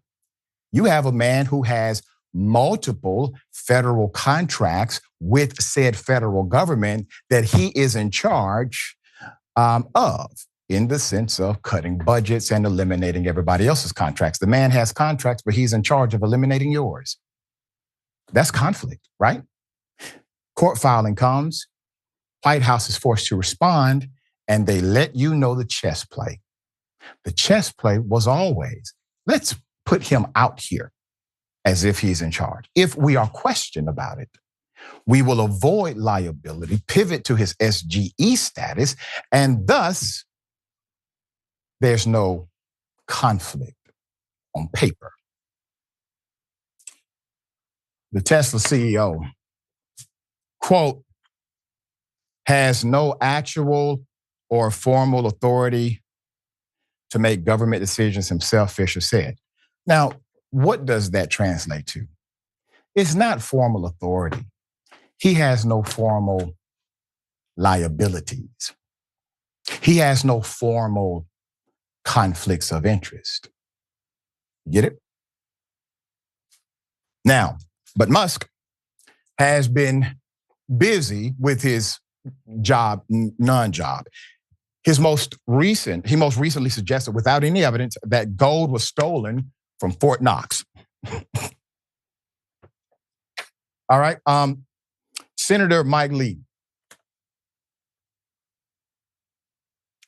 You have a man who has multiple federal contracts with said federal government that he is in charge of, in the sense of cutting budgets and eliminating everybody else's contracts. The man has contracts, but he's in charge of eliminating yours. That's conflict, right? Court filing comes, White House is forced to respond, and they let you know the chess play. The chess play was always, let's put him out here as if he's in charge. If we are questioned about it, we will avoid liability, pivot to his SGE status, and thus there's no conflict on paper. The Tesla CEO, quote, has no actual or formal authority to make government decisions himself, Fisher said. Now, what does that translate to? It's not formal authority. He has no formal liabilities. He has no formal conflicts of interest. Get it? Now, but Musk has been busy with his job, non-job. He most recently suggested, without any evidence, that gold was stolen from Fort Knox. All right. Senator Mike Lee,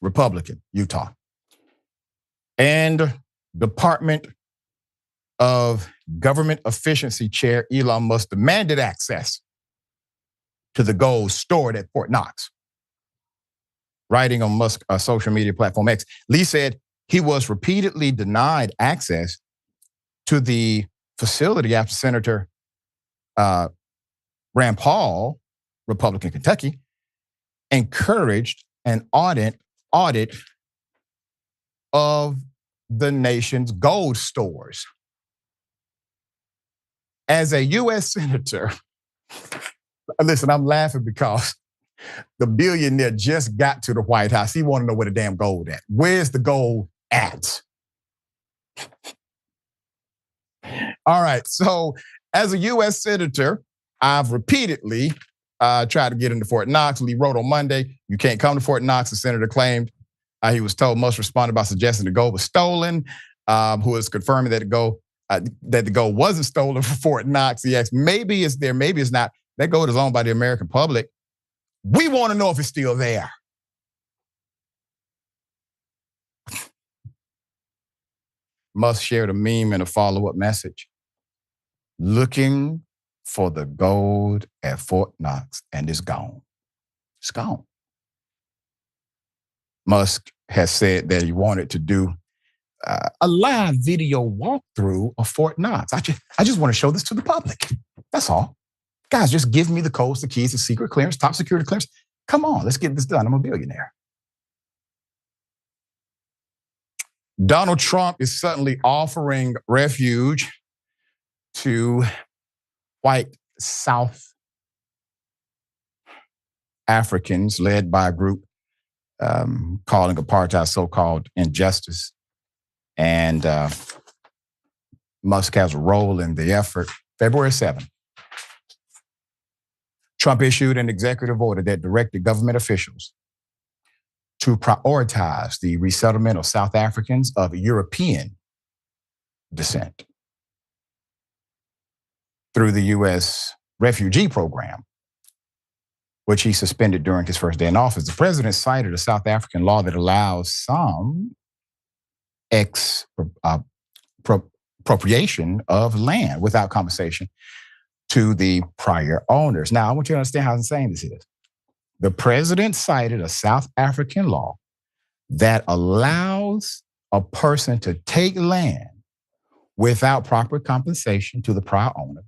Republican, Utah, and Department of Government Efficiency Chair Elon Musk demanded access to the gold stored at Fort Knox. Writing on Musk's social media platform X, Lee said he was repeatedly denied access to the facility after Senator Rand Paul, Republican Kentucky, encouraged an audit of the nation's gold stores. As a U.S. Senator, listen, I'm laughing because the billionaire just got to the White House. He wanted to know where the damn gold at. Where's the gold at? All right, so as a U.S. Senator, I've repeatedly tried to get into Fort Knox. Lee wrote on Monday, you can't come to Fort Knox. The senator claimed he was told Musk responded by suggesting the gold was stolen, who is confirming that the gold wasn't stolen from Fort Knox. He asked, maybe it's there, maybe it's not. That gold is owned by the American public. We want to know if it's still there. Musk shared a meme and a follow-up message. Looking for the gold at Fort Knox, and it's gone. It's gone. Musk has said that he wanted to do a live video walkthrough of Fort Knox. I just want to show this to the public. That's all. Guys, just give me the codes, the keys, the secret clearance, top security clearance. Come on, let's get this done. I'm a billionaire. Donald Trump is suddenly offering refuge to white South Africans led by a group calling apartheid so-called injustice. And Musk has a role in the effort. February 7th, Trump issued an executive order that directed government officials to prioritize the resettlement of South Africans of European descent through the U.S. refugee program, which he suspended during his first day in office. The president cited a South African law that allows some expropriation of land without compensation to the prior owners. Now, I want you to understand how insane this is. The president cited a South African law that allows a person to take land without proper compensation to the prior owners,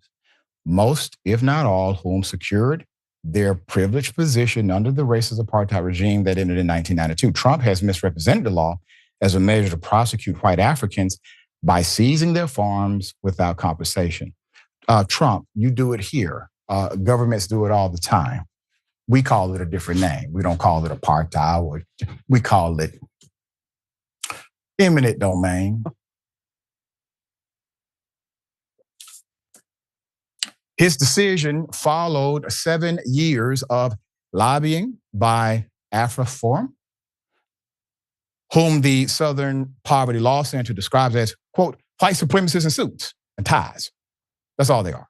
most, if not all, whom secured their privileged position under the racist apartheid regime that ended in 1992. Trump has misrepresented the law as a measure to prosecute white Africans by seizing their farms without compensation. Trump, you do it here. Governments do it all the time. We call it a different name. We don't call it apartheid, or we call it eminent domain. His decision followed 7 years of lobbying by AfriForum, whom the Southern Poverty Law Center describes as, quote, white supremacists in suits and ties. That's all they are.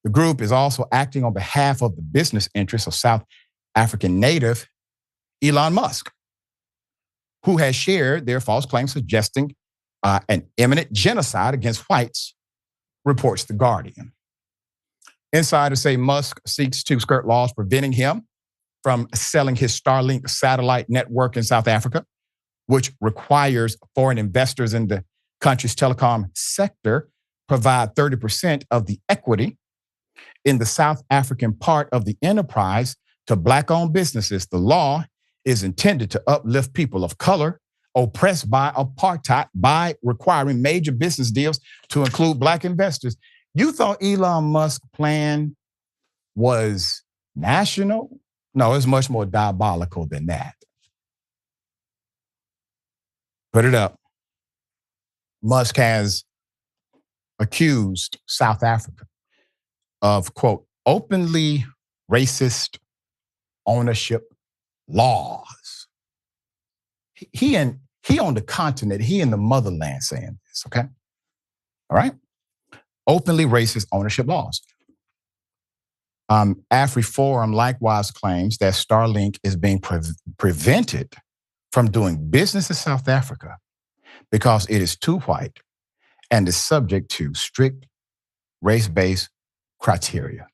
The group is also acting on behalf of the business interests of South African native Elon Musk, who has shared their false claims suggesting an imminent genocide against whites, reports The Guardian. Insiders say Musk seeks to skirt laws preventing him from selling his Starlink satellite network in South Africa, which requires foreign investors in the country's telecom sector provide 30% of the equity in the South African part of the enterprise to Black-owned businesses. The law is intended to uplift people of color oppressed by apartheid by requiring major business deals to include Black investors. You thought Elon Musk's plan was national? No, it's much more diabolical than that. Put it up. Musk has accused South Africa of, quote, openly racist ownership laws. He on the continent, he in the motherland saying this, okay? All right? Openly racist ownership laws. AfriForum likewise claims that Starlink is being prevented from doing business in South Africa because it is too white and is subject to strict race-based criteria.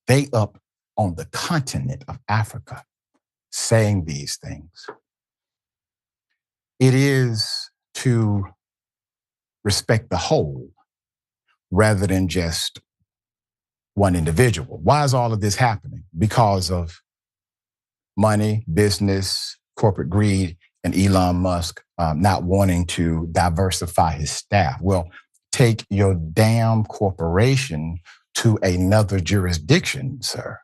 They up on the continent of Africa saying these things. It is to respect the whole rather than just one individual. Why is all of this happening? Because of money, business, corporate greed, and Elon Musk not wanting to diversify his staff. Well, take your damn corporation to another jurisdiction, sir.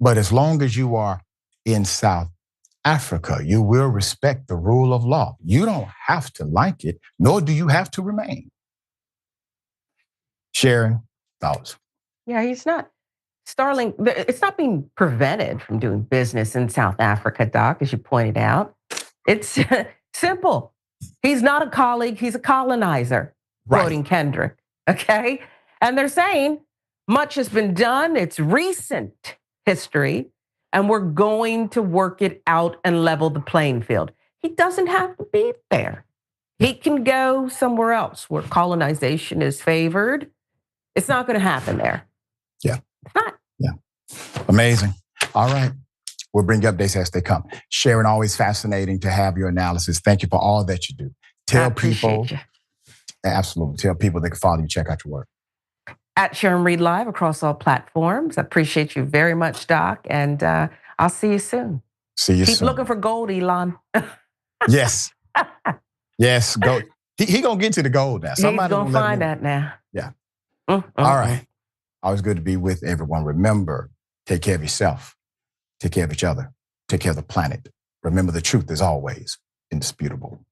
But as long as you are in South Africa, you will respect the rule of law. You don't have to like it, nor do you have to remain. Sharon, thoughts? Yeah, he's not. Starling, it's not being prevented from doing business in South Africa, Doc, as you pointed out. It's simple. He's not a colleague, he's a colonizer, quoting Kendrick, okay? And they're saying much has been done, it's recent history, and we're going to work it out and level the playing field. He doesn't have to be there. He can go somewhere else where colonization is favored. It's not going to happen there. Yeah. It's not. Yeah. Amazing. All right. We'll bring you updates as they come. Sharon, always fascinating to have your analysis. Thank you for all that you do. Tell people, absolutely, tell people they can follow you, check out your work. At Sharon Reed Live across all platforms. I appreciate you very much, Doc, and I'll see you soon. See you soon. Keep looking for gold, Elon. Yes. Yes, gold. He gonna get to the gold now. Somebody's gonna find that now. Yeah. All right. Always good to be with everyone. Remember, take care of yourself. Take care of each other. Take care of the planet. Remember, the truth is always indisputable.